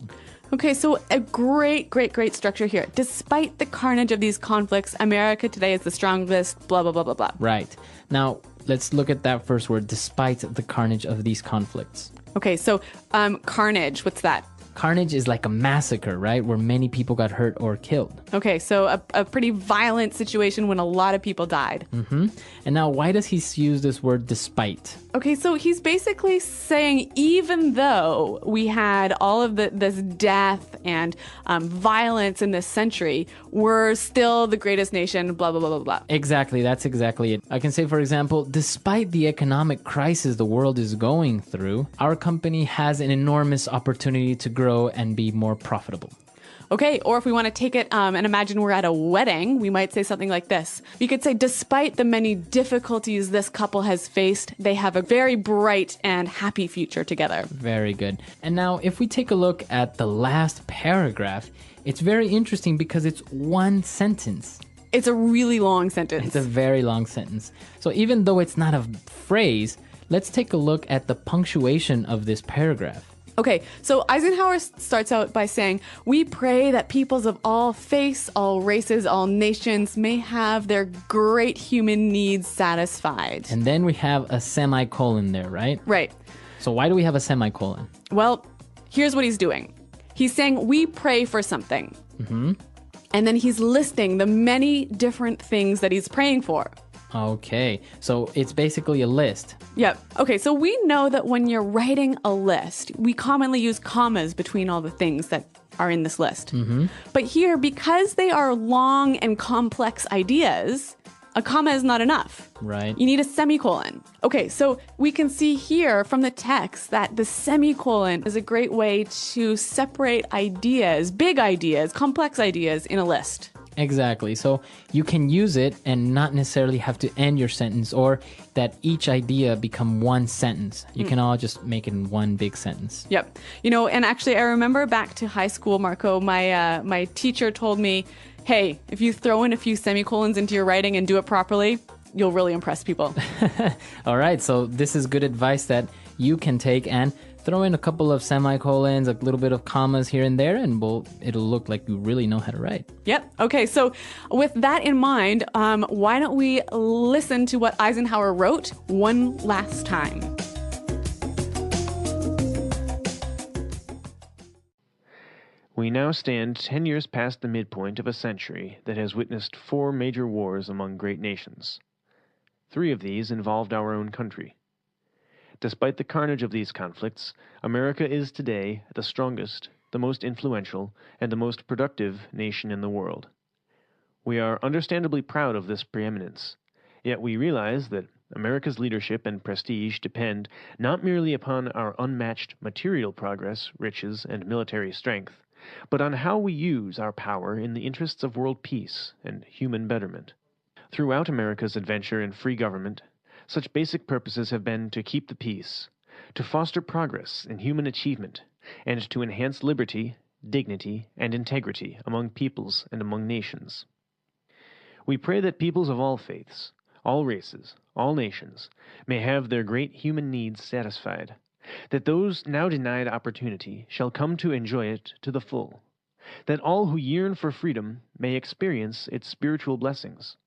Okay, so a great structure here. Despite the carnage of these conflicts, America today is the strongest, blah, blah, blah, blah, blah. Right. Now, let's look at that first word, despite the carnage of these conflicts. Okay, so carnage, what's that? Carnage is like a massacre, right? Where many people got hurt or killed. Okay, so a pretty violent situation when a lot of people died. Mm-hmm. And now, why does he use this word despite? Okay, so he's basically saying even though we had all of this death and violence in this century, we're still the greatest nation, blah, blah, blah, blah, blah. Exactly, that's exactly it. I can say, for example, despite the economic crisis the world is going through, our company has an enormous opportunity to grow and be more profitable. Okay, or if we want to take it and imagine we're at a wedding, we might say something like this. We could say, despite the many difficulties this couple has faced, they have a very bright and happy future together. Very good. And now, if we take a look at the last paragraph, it's very interesting because it's one sentence. It's a really long sentence. It's a very long sentence. So even though it's not a phrase, let's take a look at the punctuation of this paragraph. Okay, so Eisenhower starts out by saying, we pray that peoples of all faiths, all races, all nations may have their great human needs satisfied. And then we have a semicolon there, right? Right. So why do we have a semicolon? Well, here's what he's doing. He's saying, we pray for something. Mm-hmm. And then he's listing the many different things that he's praying for. Okay, so it's basically a list. Yep. Okay, so we know that when you're writing a list, we commonly use commas between all the things that are in this list. Mm-hmm. But here, because they are long and complex ideas, a comma is not enough. Right. You need a semicolon. Okay, so we can see here from the text that the semicolon is a great way to separate ideas, big ideas, complex ideas in a list. Exactly. So you can use it and not necessarily have to end your sentence or that each idea become one sentence. You can all just make it in one big sentence. Yep. You know, and actually I remember back to high school, Marco, my teacher told me, hey, if you throw in a few semicolons into your writing and do it properly, you'll really impress people. All right. So this is good advice that you can take and throw in a couple of semicolons, a little bit of commas here and there, and it'll look like you really know how to write. Yep. Okay, so with that in mind, why don't we listen to what Eisenhower wrote one last time? We now stand 10 years past the midpoint of a century that has witnessed 4 major wars among great nations. 3 of these involved our own country. Despite the carnage of these conflicts, America is today the strongest, the most influential, and the most productive nation in the world. We are understandably proud of this preeminence, yet we realize that America's leadership and prestige depend not merely upon our unmatched material progress, riches, and military strength, but on how we use our power in the interests of world peace and human betterment. Throughout America's adventure in free government, such basic purposes have been to keep the peace, to foster progress in human achievement, and to enhance liberty, dignity, and integrity among peoples and among nations. We pray that peoples of all faiths, all races, all nations, may have their great human needs satisfied, that those now denied opportunity shall come to enjoy it to the full, that all who yearn for freedom may experience its spiritual blessings,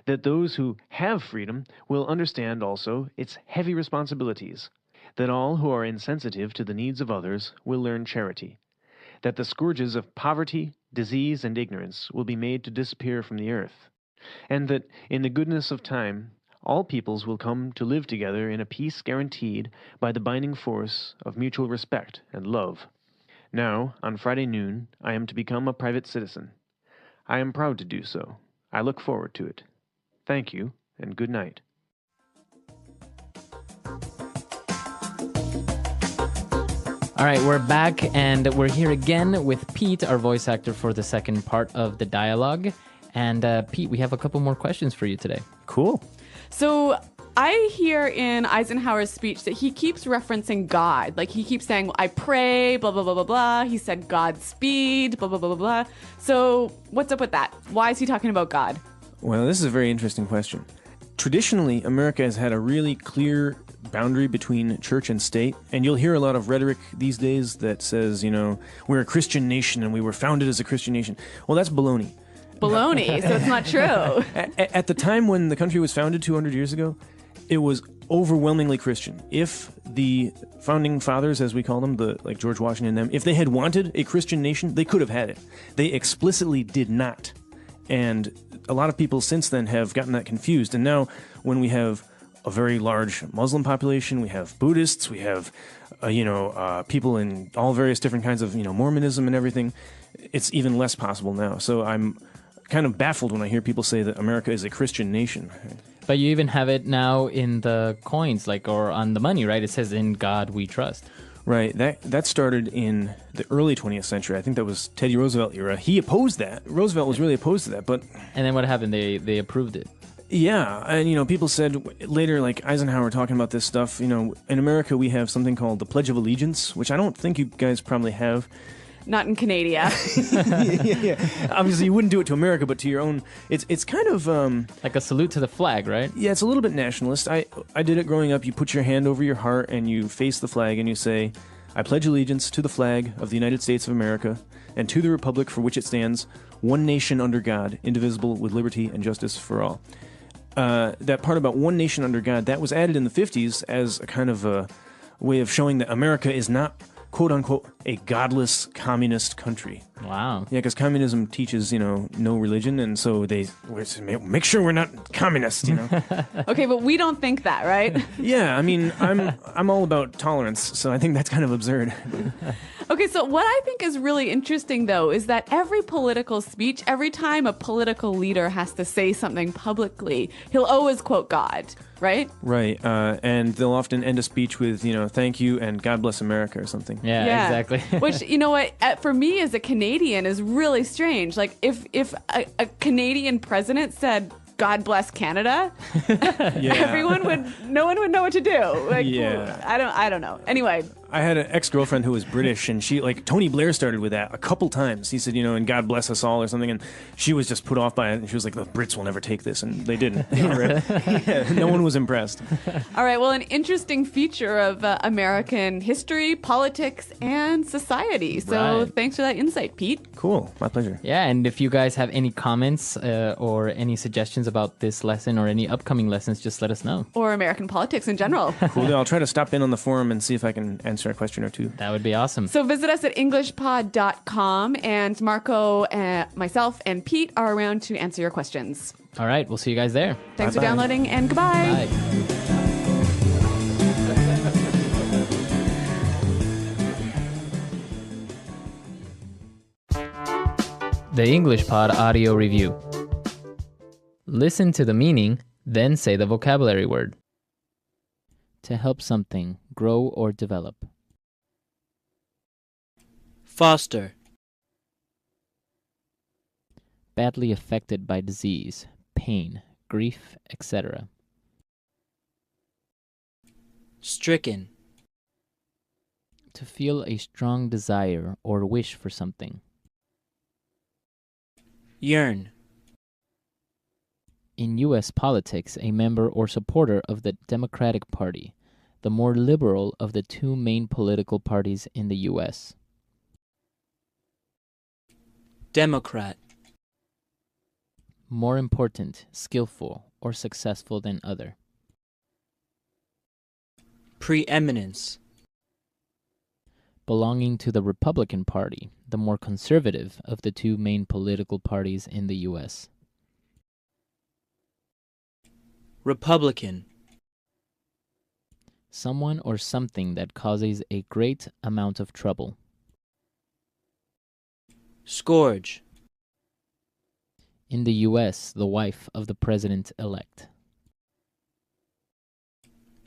that those who have freedom will understand also its heavy responsibilities, that all who are insensitive to the needs of others will learn charity, that the scourges of poverty, disease, and ignorance will be made to disappear from the earth, and that, in the goodness of time, all peoples will come to live together in a peace guaranteed by the binding force of mutual respect and love. Now, on Friday noon, I am to become a private citizen. I am proud to do so. I look forward to it. Thank you, and good night. All right, we're back, and we're here again with Pete, our voice actor for the second part of the dialogue. And Pete, we have a couple more questions for you today. Cool. So I hear in Eisenhower's speech that he keeps referencing God. Like he keeps saying, I pray, blah, blah, blah, blah, blah. He said Godspeed, blah, blah, blah, blah, blah. So what's up with that? Why is he talking about God? Well, this is a very interesting question. Traditionally, America has had a really clear boundary between church and state, and you'll hear a lot of rhetoric these days that says, we're a Christian nation and we were founded as a Christian nation. Well, that's baloney. Baloney, so it's not true. At the time when the country was founded 200 years ago, it was overwhelmingly Christian. If the founding fathers, as we call them, like George Washington and them, if they had wanted a Christian nation, they could have had it. They explicitly did not. And a lot of people since then have gotten that confused. And now when we have a very large Muslim population, we have Buddhists, we have, people in all various different kinds of, Mormonism and everything, it's even less possible now. So I'm kind of baffled when I hear people say that America is a Christian nation. But you even have it now in the coins, or on the money, right? It says, "In God we trust." Right. That started in the early 20th century. I think that was Teddy Roosevelt era. He opposed that. Roosevelt was really opposed to that, but... And then what happened? They approved it. Yeah, and people said later, like Eisenhower talking about this stuff, in America we have something called the Pledge of Allegiance, which I don't think you guys probably have. Not in Canada. yeah. Obviously, you wouldn't do it to America, but to your own. It's kind of like a salute to the flag, right? Yeah, it's a little bit nationalist. I did it growing up. You put your hand over your heart and you face the flag and you say, "I pledge allegiance to the flag of the United States of America and to the republic for which it stands, one nation under God, indivisible, with liberty and justice for all." That part about one nation under God, that was added in the 50s as a kind of a way of showing that America is not, quote-unquote, a godless communist country. Wow. Yeah, because communism teaches, no religion, and so they make sure we're not communists, Okay, but we don't think that, right? Yeah, I mean, I'm all about tolerance, so I think that's kind of absurd. Okay, so what I think is really interesting, though, is that every political speech, every time a political leader has to say something publicly, he'll always quote God, right? Right, and they'll often end a speech with, thank you and God bless America or something. Yeah. Exactly. Which, you know what, for me as a Canadian is really strange. Like, if a Canadian president said, "God bless Canada," no one would know what to do. Like, yeah. I don't know. Anyway. I had an ex-girlfriend who was British, and she, Tony Blair started with that a couple times. He said, and God bless us all or something, and she was just put off by it, and she was like, the Brits will never take this, and they didn't. No one was impressed. All right, well, an interesting feature of American history, politics, and society. So Thanks for that insight, Pete. Cool. My pleasure. Yeah, and if you guys have any comments or any suggestions about this lesson or any upcoming lessons, just let us know. Or American politics in general. Cool. I'll try to stop in on the forum and see if I can answer a question or two. That would be awesome. So visit us at englishpod.com, and Marco, myself, and Pete are around to answer your questions. All right, we'll see you guys there. Thanks for downloading, and goodbye. Bye. The English Pod Audio Review. Listen to the meaning, then say the vocabulary word. To help something grow or develop. Foster. Badly affected by disease, pain, grief, etc. Stricken. To feel a strong desire or wish for something. Yearn. In U.S. politics, a member or supporter of the Democratic Party, the more liberal of the two main political parties in the U.S. Democrat. More important, skillful, or successful than other. Preeminence. Belonging to the Republican Party, the more conservative of the two main political parties in the U.S. Republican. Someone or something that causes a great amount of trouble. Scourge. In the U.S., the wife of the president-elect.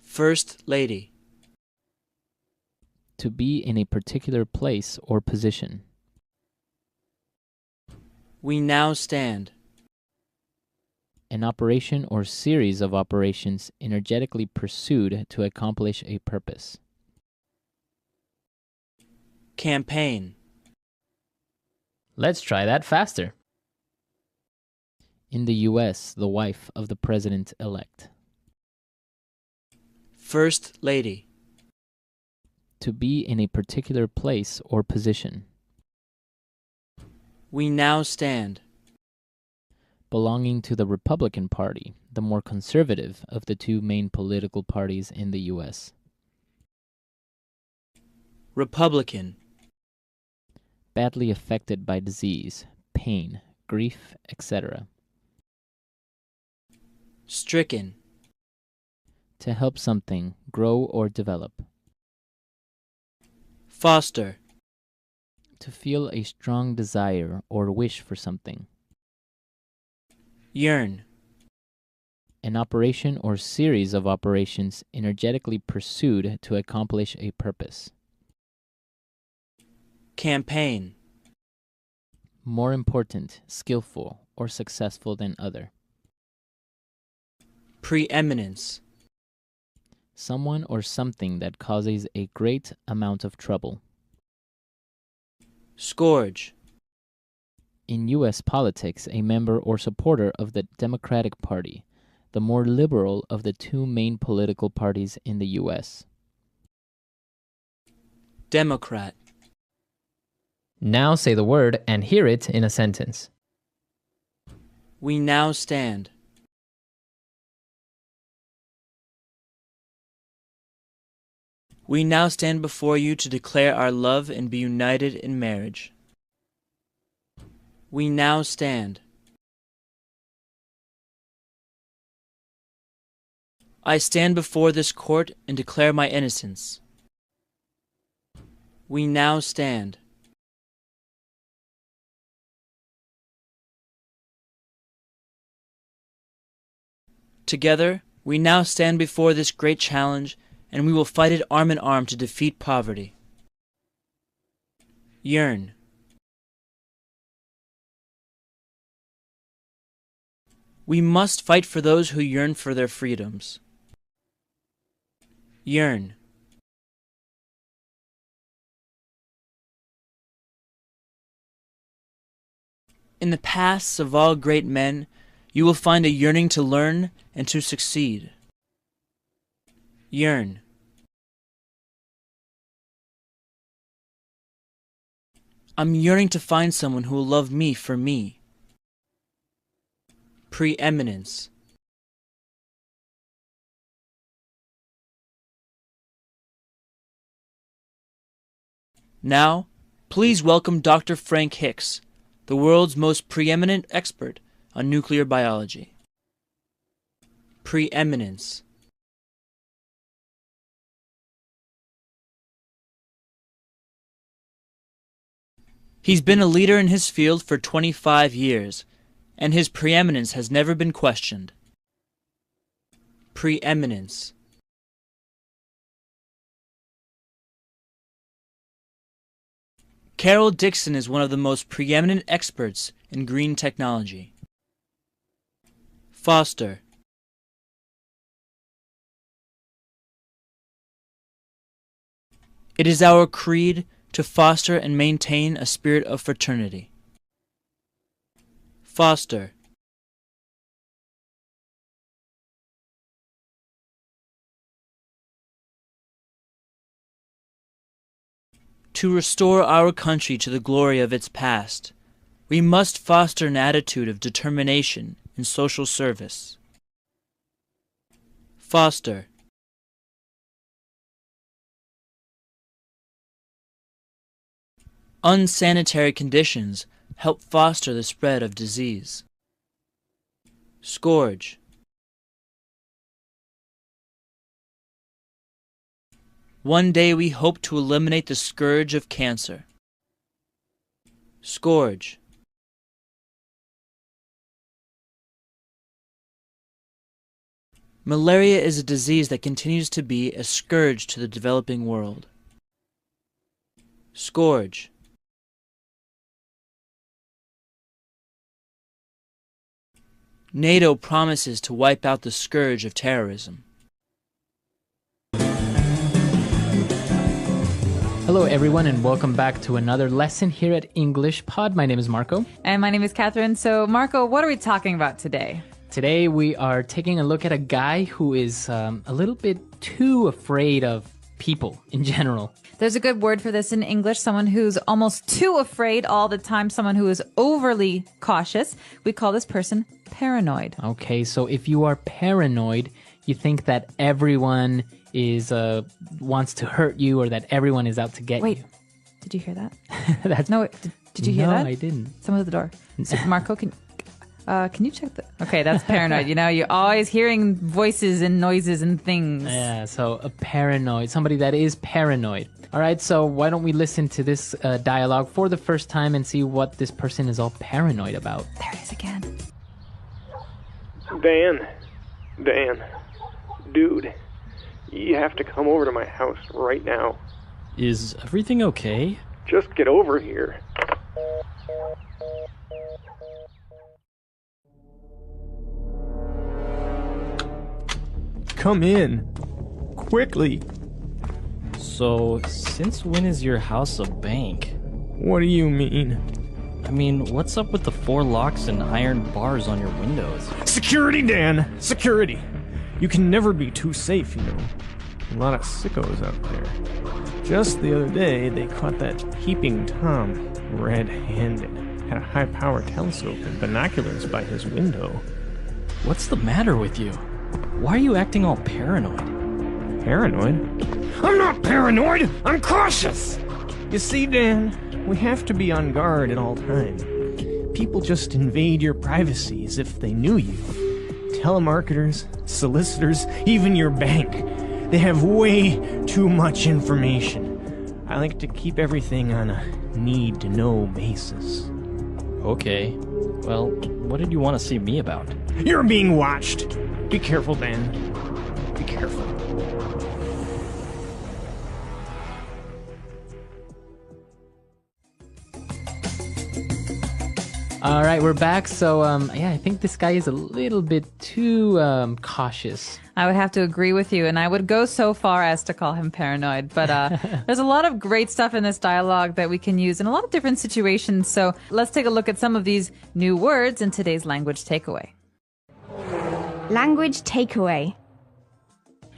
First Lady. To be in a particular place or position. We now stand. An operation or series of operations energetically pursued to accomplish a purpose. Campaign. Let's try that faster. In the U.S., the wife of the president-elect. First Lady. To be in a particular place or position. We now stand. Belonging to the Republican Party, the more conservative of the two main political parties in the U.S. Republican. Badly affected by disease, pain, grief, etc. Stricken. To help something grow or develop. Foster. To feel a strong desire or wish for something. Yearn. An operation or series of operations energetically pursued to accomplish a purpose. Campaign. More important, skillful, or successful than other. Preeminence. Someone or something that causes a great amount of trouble. Scourge. In U.S. politics, a member or supporter of the Democratic Party, the more liberal of the two main political parties in the U.S. Democrat. Now say the word and hear it in a sentence. We now stand. We now stand before you to declare our love and be united in marriage. We now stand. I stand before this court and declare my innocence. We now stand. Together, we now stand before this great challenge, and we will fight it arm in arm to defeat poverty. Yearn. We must fight for those who yearn for their freedoms. Yearn. In the paths of all great men, you will find a yearning to learn and to succeed. Yearn. I'm yearning to find someone who will love me for me. Preeminence. Now, please welcome Dr. Frank Hicks, the world's most preeminent expert on nuclear biology. Preeminence. He's been a leader in his field for 25 years, and his preeminence has never been questioned. Preeminence. Carol Dixon is one of the most preeminent experts in green technology. Foster. It is our creed to foster and maintain a spirit of fraternity. Foster. To restore our country to the glory of its past, we must foster an attitude of determination in social service. Foster. Unsanitary conditions help foster the spread of disease. Scourge. One day we hope to eliminate the scourge of cancer. Scourge. Malaria is a disease that continues to be a scourge to the developing world. Scourge. NATO promises to wipe out the scourge of terrorism. Hello, everyone, and welcome back to another lesson here at English Pod. My name is Marco. And my name is Catherine. So, Marco, what are we talking about today? Today, we are taking a look at a guy who is a little bit too afraid of people in general. There's a good word for this in English, someone who's almost too afraid all the time, someone who is overly cautious. We call this person paranoid. Okay, so if you are paranoid, you think that everyone is wants to hurt you or that everyone is out to get you. Wait, did you hear that? That's No, did you hear that? No, I didn't. Someone at the door. Marco, can you check the... Okay, that's paranoid. You know, you're always hearing voices and noises and things. Yeah, so a paranoid, somebody that is paranoid. All right, so why don't we listen to this dialogue for the first time and see what this person is all paranoid about. There it is again. Dan, dude, you have to come over to my house right now. Is everything okay? Just get over here. Come in. Quickly. So, since when is your house a bank? What do you mean? I mean, what's up with the 4 locks and iron bars on your windows? Security, Dan! Security! You can never be too safe, you know. A lot of sickos out there. Just the other day, they caught that peeping Tom, red-handed. Had a high-power telescope and binoculars by his window. What's the matter with you? Why are you acting all paranoid? Paranoid? I'm not paranoid! I'm cautious! You see, Dan, we have to be on guard at all times. People just invade your privacy as if they knew you. Telemarketers, solicitors, even your bank. They have way too much information. I like to keep everything on a need-to-know basis. Okay. Well, what did you want to see me about? You're being watched! Be careful, Dan. Be careful. All right, we're back. So, I think this guy is a little bit too cautious. I would have to agree with you, and I would go so far as to call him paranoid. But there's a lot of great stuff in this dialogue that we can use in a lot of different situations. So let's take a look at some of these new words in today's language takeaway. Language takeaway.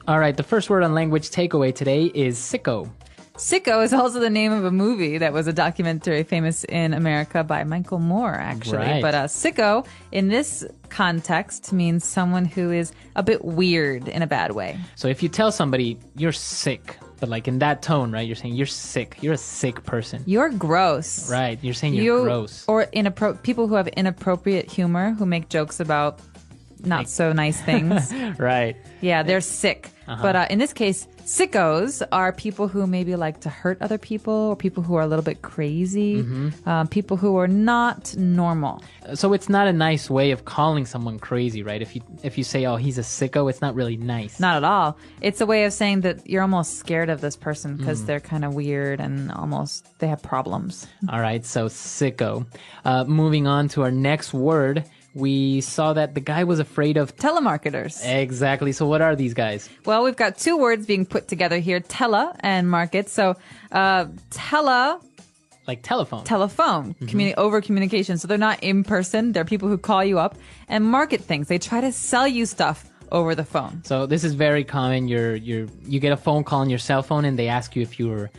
All right, the first word on language takeaway today is sicko. Sicko is also the name of a movie that was a documentary famous in America by Michael Moore, actually. Right. But sicko, in this context, means someone who is a bit weird in a bad way. So if you tell somebody you're sick, but like in that tone, right, you're saying you're sick. You're a sick person. You're gross. Right, you're saying you're gross. Or people who have inappropriate humor, who make jokes about not so nice things. Right. Yeah, they're sick. But in this case, sickos are people who maybe like to hurt other people, or people who are a little bit crazy, people who are not normal. So it's not a nice way of calling someone crazy, right? If you say, oh, he's a sicko, it's not really nice. Not at all. It's a way of saying that you're almost scared of this person because they're kind of weird and almost they have problems. All right, so sicko. Moving on to our next word. We saw that the guy was afraid of telemarketers. Exactly. So what are these guys? Well, we've got 2 words being put together here, tele and market. So tele... Like telephone. Telephone. Over communication. So they're not in person. They're people who call you up and market things. They try to sell you stuff over the phone. So this is very common. You get a phone call on your cell phone and they ask you if you're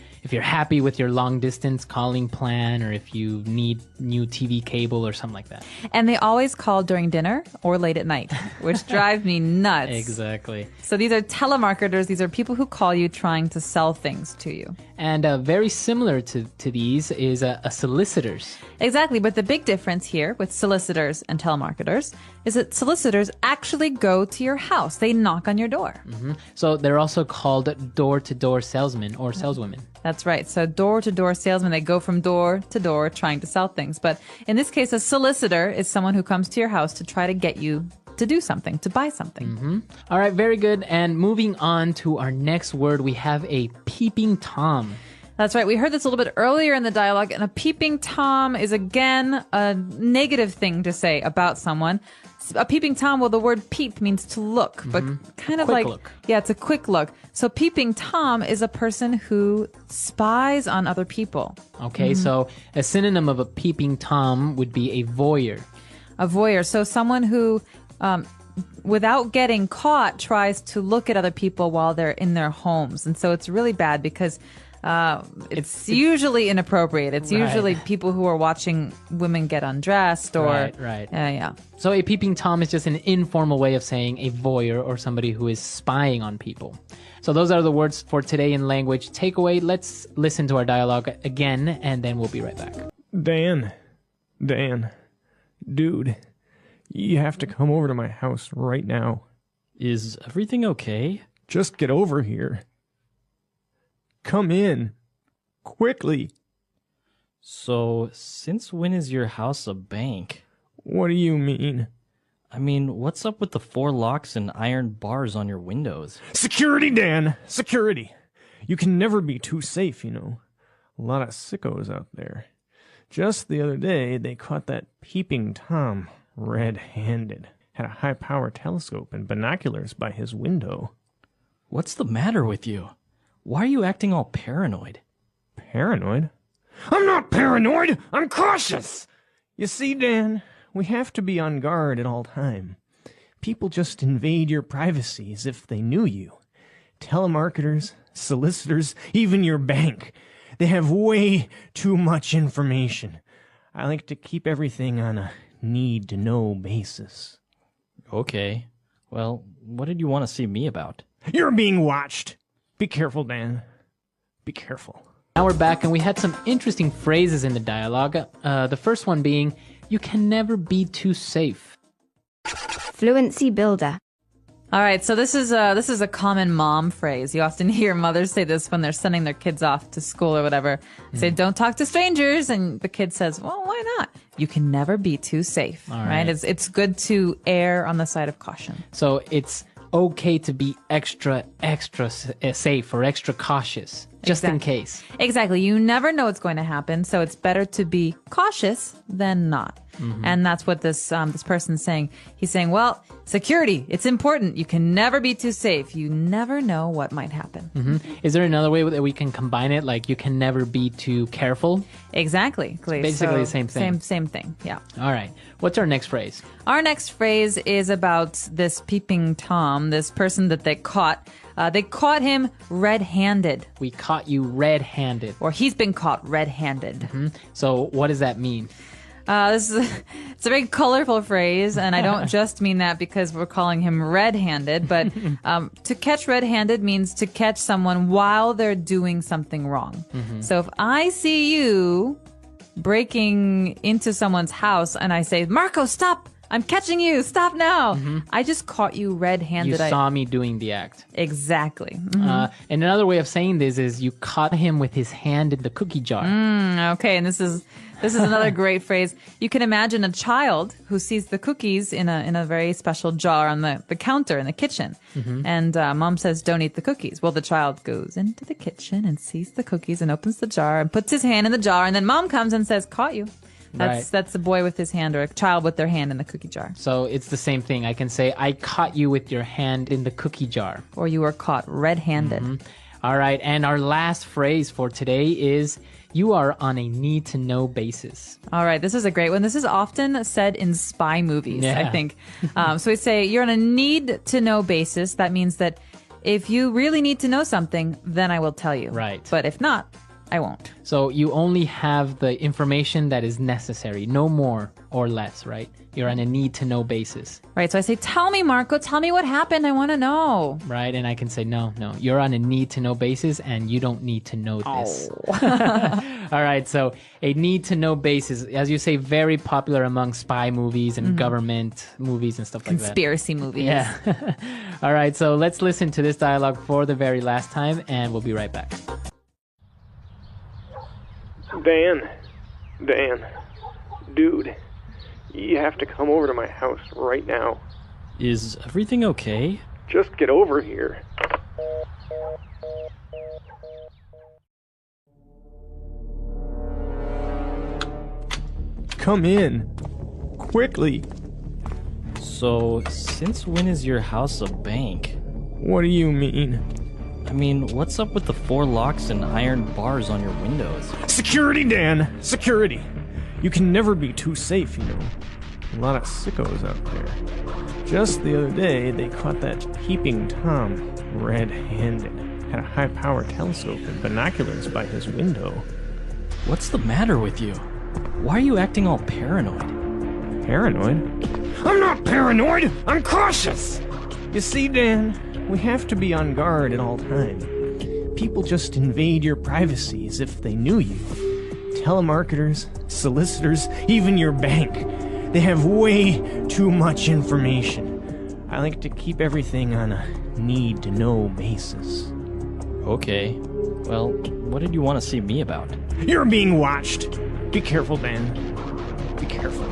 happy with your long distance calling plan or if you need new TV cable or something like that. And they always call during dinner or late at night, which drives me nuts. Exactly. So these are telemarketers. These are people who call you trying to sell things to you. And very similar to these is a solicitors. Exactly. But the big difference here with solicitors and telemarketers is that solicitors actually go to your house. They knock on your door. So they're also called door-to-door salesmen or saleswomen. That's right. So door-to-door salesmen, they go from door to door trying to sell things. But in this case, a solicitor is someone who comes to your house to try to get you to do something, to buy something. All right, very good. And moving on to our next word, we have a peeping Tom. That's right. We heard this a little bit earlier in the dialogue, and a peeping Tom is again a negative thing to say about someone. A peeping Tom, well, the word peep means to look, but kind of Quick like, look. yeah, it's a quick look. So peeping Tom is a person who spies on other people. Okay, so a synonym of a peeping Tom would be a voyeur. A voyeur. So someone who, without getting caught, tries to look at other people while they're in their homes. And so it's really bad because it's usually inappropriate. It's usually people who are watching women get undressed or... Right. Yeah. So a peeping Tom is just an informal way of saying a voyeur or somebody who is spying on people. So those are the words for today in language takeaway. Let's listen to our dialogue again, and then we'll be right back. Dan, dude, you have to come over to my house right now. Is everything okay? Just get over here. Come in. Quickly. So, since when is your house a bank? What do you mean? I mean, what's up with the 4 locks and iron bars on your windows? Security, Dan! Security! You can never be too safe, you know. A lot of sickos out there. Just the other day, they caught that peeping Tom red-handed. Had a high-power telescope and binoculars by his window. What's the matter with you? Why are you acting all paranoid? Paranoid? I'm not paranoid! I'm cautious! You see, Dan, we have to be on guard at all time. People just invade your privacy as if they knew you. Telemarketers, solicitors, even your bank. They have way too much information. I like to keep everything on a need-to-know basis. Okay. Well, what did you want to see me about? You're being watched! Be careful, Dan. Be careful. Now we're back, and we had some interesting phrases in the dialogue. The first one being, you can never be too safe. Fluency builder. All right, so this is a common mom phrase. You often hear mothers say this when they're sending their kids off to school or whatever. They say, don't talk to strangers, and the kid says, well, why not? You can never be too safe, right? It's good to err on the side of caution. So it's okay to be extra safe or extra cautious, just in case. Exactly. You never know what's going to happen, so it's better to be cautious than not. And that's what this person's saying. He's saying, well, security, it's important. You can never be too safe. You never know what might happen. Is there another way that we can combine it? Like, you can never be too careful? Exactly. It's basically the same thing. Same thing, yeah. All right. What's our next phrase? Our next phrase is about this peeping Tom, this person that they caught. They caught him red-handed. We caught you red-handed. Or he's been caught red-handed. So what does that mean? It's a very colorful phrase, and I don't just mean that because we're calling him red-handed, but to catch red-handed means to catch someone while they're doing something wrong. So if I see you breaking into someone's house and I say, Marco, stop! I'm catching you! Stop now! I just caught you red-handed. You saw me doing the act. Exactly. And another way of saying this is you caught him with his hand in the cookie jar. Okay, and this is another great phrase. You can imagine a child who sees the cookies in a very special jar on the counter in the kitchen. And mom says, don't eat the cookies. Well, the child goes into the kitchen and sees the cookies and opens the jar and puts his hand in the jar. And then mom comes and says, caught you. That's a boy with his hand or a child with their hand in the cookie jar. So it's the same thing. I can say, I caught you with your hand in the cookie jar. Or you were caught red-handed. All right. And our last phrase for today is, you are on a need-to-know basis. All right. This is a great one. This is often said in spy movies, I think. So we say, you're on a need-to-know basis. That means that if you really need to know something, then I will tell you. Right. But if not, I won't. So you only have the information that is necessary, no more or less, right? You're on a need-to-know basis. Right, so I say, tell me, Marco, tell me what happened. I want to know. Right, and I can say, no, you're on a need-to-know basis, and you don't need to know this. All right, so a need-to-know basis, as you say, very popular among spy movies and government movies and stuff like that. Conspiracy movies. Yeah. All right, so let's listen to this dialogue for the very last time, and we'll be right back. Dan, dude, you have to come over to my house right now. Is everything okay? Just get over here. come in. Quickly. So, since when is your house a bank? What do you mean? I mean, what's up with the 4 locks and iron bars on your windows? Security, Dan! Security! You can never be too safe, you know. A lot of sickos out there. Just the other day, they caught that peeping Tom red-handed. Had a high-power telescope and binoculars by his window. What's the matter with you? Why are you acting all paranoid? Paranoid? I'm not paranoid! I'm cautious! You see, Dan, we have to be on guard at all times. People just invade your privacy as if they knew you. Telemarketers, solicitors, even your bank. They have way too much information. I like to keep everything on a need-to-know basis. Okay. Well, what did you want to see me about? You're being watched. Be careful, Dan. Be careful.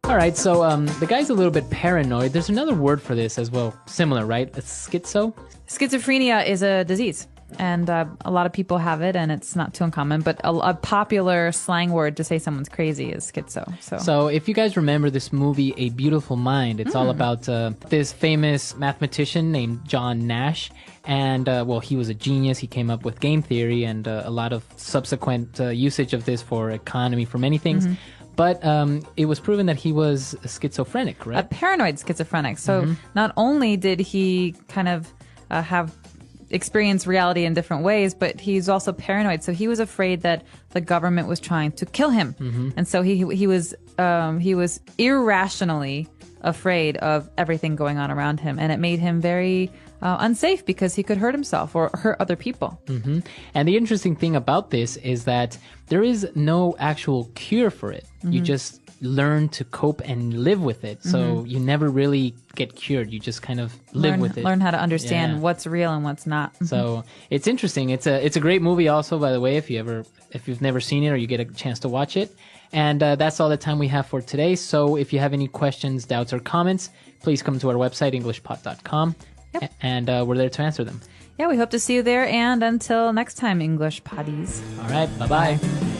All right, so the guy's a little bit paranoid. There's another word for this as well, similar, right? It's schizo? Schizophrenia is a disease, and a lot of people have it, and it's not too uncommon. But a popular slang word to say someone's crazy is schizo. So if you guys remember this movie, A Beautiful Mind, it's all about this famous mathematician named John Nash. And, well, he was a genius. He came up with game theory and a lot of subsequent usage of this for economy, for many things. But it was proven that he was schizophrenic, right? A paranoid schizophrenic. So not only did he kind of have experienced reality in different ways, but he's also paranoid. So he was afraid that the government was trying to kill him, and so he was irrationally afraid of everything going on around him, and it made him very unsafe because he could hurt himself or hurt other people. And the interesting thing about this is that there is no actual cure for it. You just learn to cope and live with it. So you never really get cured. You just kind of live with it. Learn how to understand what's real and what's not. So it's interesting. It's a great movie also, by the way, if you've never seen it or you get a chance to watch it. And that's all the time we have for today. So if you have any questions, doubts, or comments, please come to our website, englishpod.com. Yep. And we're there to answer them. Yeah, we hope to see you there. And until next time, English Potties. All right. Bye-bye.